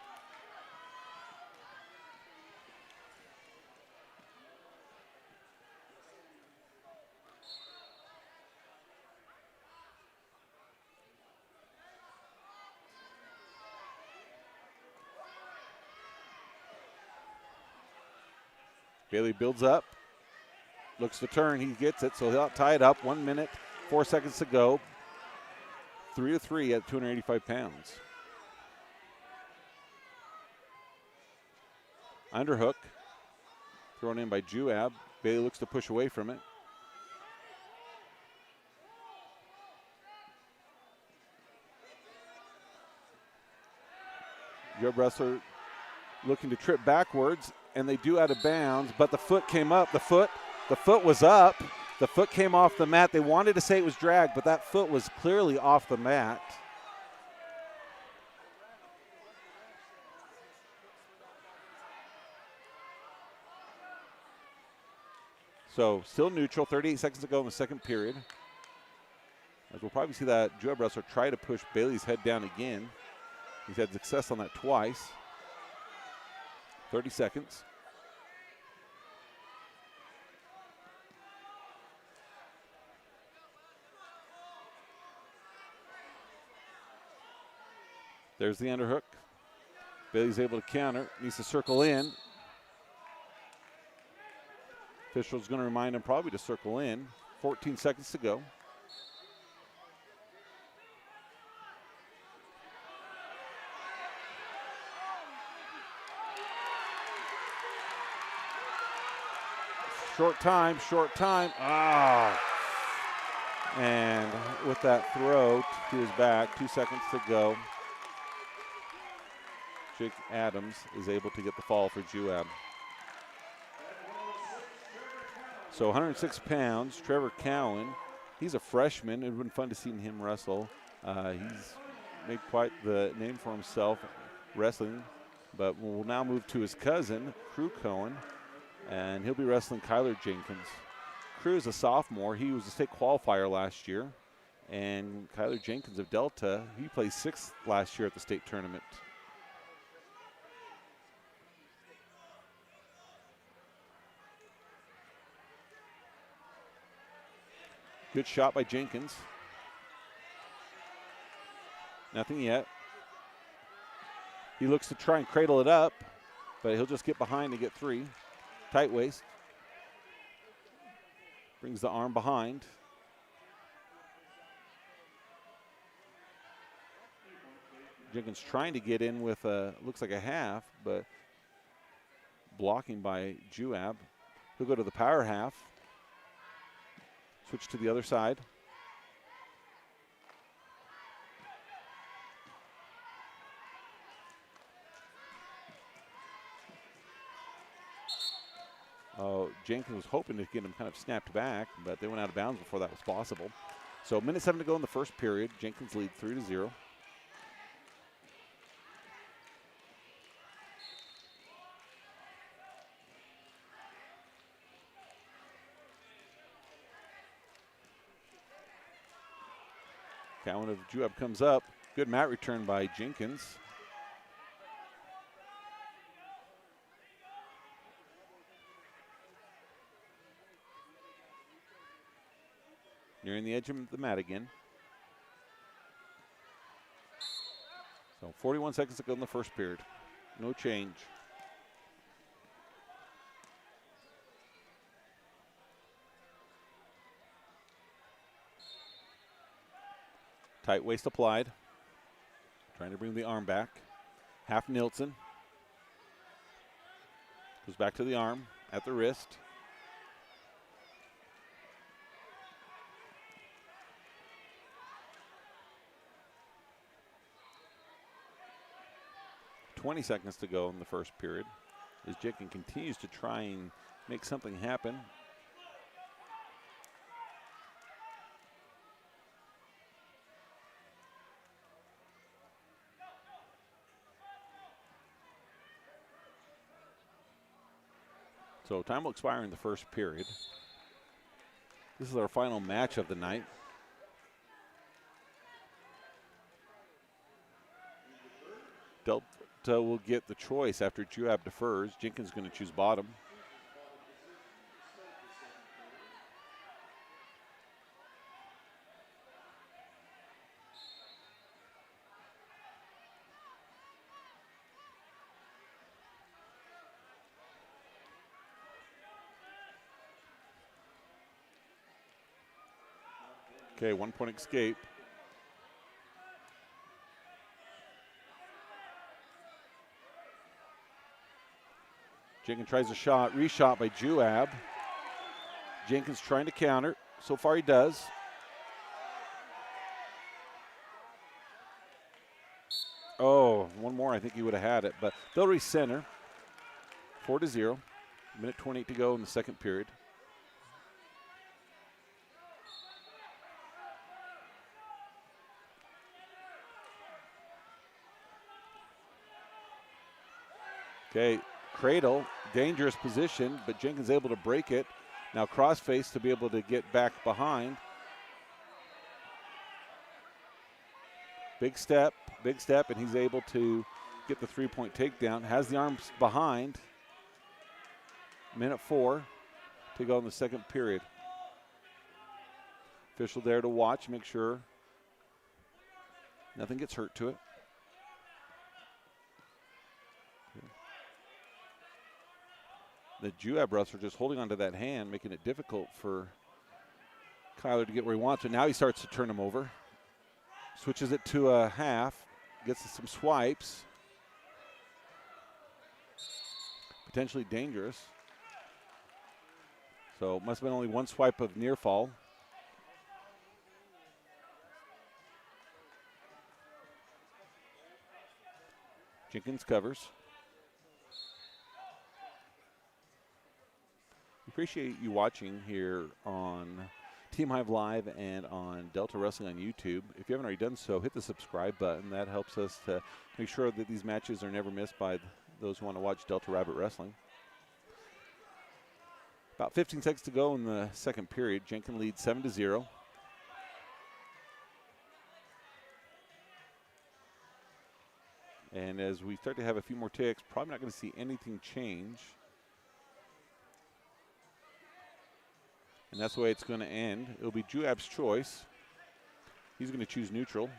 Bailey builds up, looks to turn, he gets it, so he'll tie it up. 1 minute, 4 seconds to go. 3-3 at 285 pounds. Underhook, thrown in by Juab. Bailey looks to push away from it. Juab wrestler looking to trip backwards, and they do out of bounds, but the foot came up. The foot was up. The foot came off the mat. They wanted to say it was dragged, but that foot was clearly off the mat. So still neutral, 38 seconds to go in the second period. As we'll probably see that Juab wrestler try to push Bailey's head down again. He's had success on that twice. 30 seconds. There's the underhook. Bailey's able to counter, needs to circle in. Official's going to remind him probably to circle in. 14 seconds to go. Short time. And with that throw to his back, 2 seconds to go. Jake Adams is able to get the fall for Juab. So 106 pounds, Trevor Cowan. He's a freshman. It would have been fun to see him wrestle. He's made quite the name for himself wrestling. But we'll now move to his cousin, Crew Cowan, and he'll be wrestling Kyler Jenkins. Crew is a sophomore. He was a state qualifier last year. And Kyler Jenkins of Delta, he placed 6th last year at the state tournament. Good shot by Jenkins. Nothing yet. He looks to try and cradle it up, but he'll just get behind and get 3. Tight waist. Brings the arm behind. Jenkins trying to get in with looks like a half, but blocking by Juab. He'll go to the power half. Switch to the other side. Oh, Jenkins was hoping to get him kind of snapped back, but they went out of bounds before that was possible. So minute 7 to go in the first period. Jenkins lead 3-0. Cowan of Juab comes up. Good mat return by Jenkins. Nearing the edge of the mat again. So 41 seconds to go in the first period. No change. Tight waist applied. Trying to bring the arm back. Half Nilsson. Goes back to the arm at the wrist. .20 seconds to go in the first period as Jenkins continues to try and make something happen. So time will expire in the first period. This is our final match of the night. Delta will get the choice after Juab defers. Jenkins going to choose bottom. Okay, 1 point escape. Jenkins tries a shot, reshot by Juab. Jenkins trying to counter. So far he does. Oh, one more, I think he would have had it, but they'll recenter. 4-0. Minute 28 to go in the second period. Okay, cradle, dangerous position, but Jenkins able to break it. Now crossface to be able to get back behind. Big step, and he's able to get the 3-point takedown. Has the arms behind. Minute 4 to go in the second period. Official there to watch, make sure nothing gets hurt to it. The Juab wrestler just holding onto that hand, making it difficult for Kyler to get where he wants. And now he starts to turn him over. Switches it to a half, gets some swipes. Potentially dangerous. So must have been only one swipe of near fall. Jenkins covers. Appreciate you watching here on Team Hive Live and on Delta Wrestling on YouTube. If you haven't already done so, hit the subscribe button. That helps us to make sure that these matches are never missed by those who want to watch Delta Rabbit Wrestling. About 15 seconds to go in the second period. Jenkins leads 7-0. And as we start to have a few more ticks, probably not going to see anything change. And that's the way it's going to end. It'll be Juab's choice. He's going to choose neutral.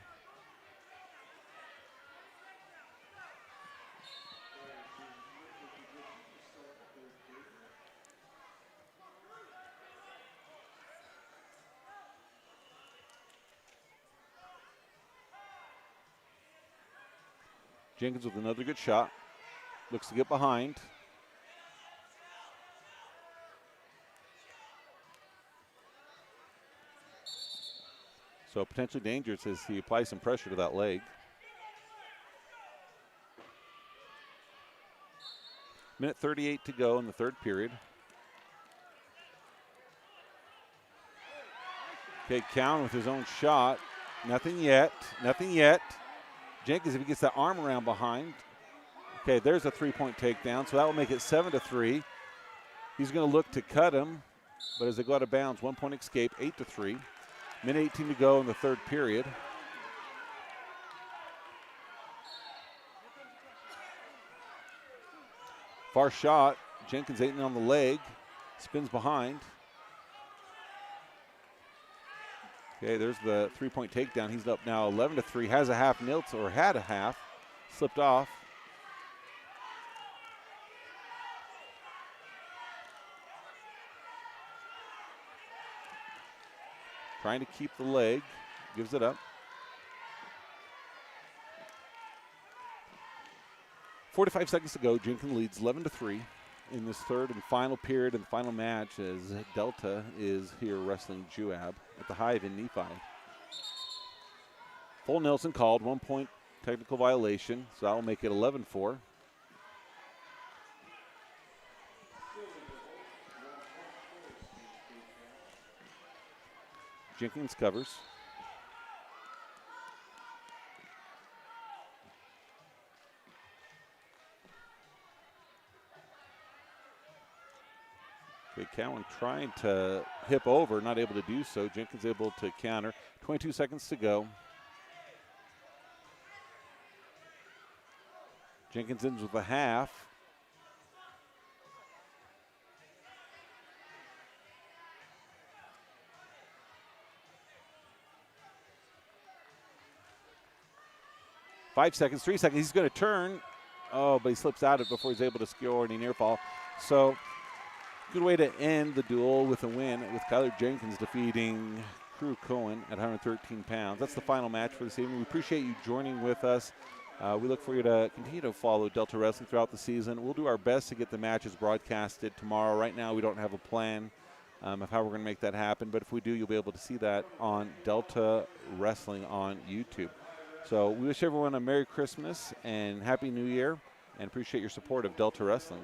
Jenkins with another good shot. Looks to get behind. So potentially dangerous as he applies some pressure to that leg. Minute 38 to go in the third period. Okay, Cowan with his own shot. Nothing yet. Nothing yet. Jenkins, if he gets that arm around behind. Okay, there's a three-point takedown, so that will make it 7-3. He's going to look to cut him, but as they go out of bounds, 1 point escape, 8-3. Minute 18 to go in the third period. Far shot. Jenkins aiting on the leg. Spins behind. Okay, there's the three-point takedown. He's up now 11-3. Has a half Niltz, or had a half. Slipped off. Trying to keep the leg. Gives it up. 45 seconds to go. Jenkins leads 11-3 in this third and final period and final match as Delta is here wrestling Juab at the Hive in Nephi. Full Nelson called, 1 point technical violation, so that will make it 11-4. Jenkins covers. Okay, Cowan trying to hip over, not able to do so. Jenkins able to counter. 22 seconds to go. Jenkins ends with a half. Five seconds, 3 seconds. He's going to turn. Oh, but he slips out of it before he's able to score any near fall. So, good way to end the duel with a win with Kyler Jenkins defeating Crew Cohen at 113 pounds. That's the final match for this evening. We appreciate you joining with us. We look for you to continue to follow Delta Wrestling throughout the season. We'll do our best to get the matches broadcasted tomorrow. Right now, we don't have a plan of how we're going to make that happen, but if we do, you'll be able to see that on Delta Wrestling on YouTube. So we wish everyone a Merry Christmas and Happy New Year, and appreciate your support of Delta Wrestling.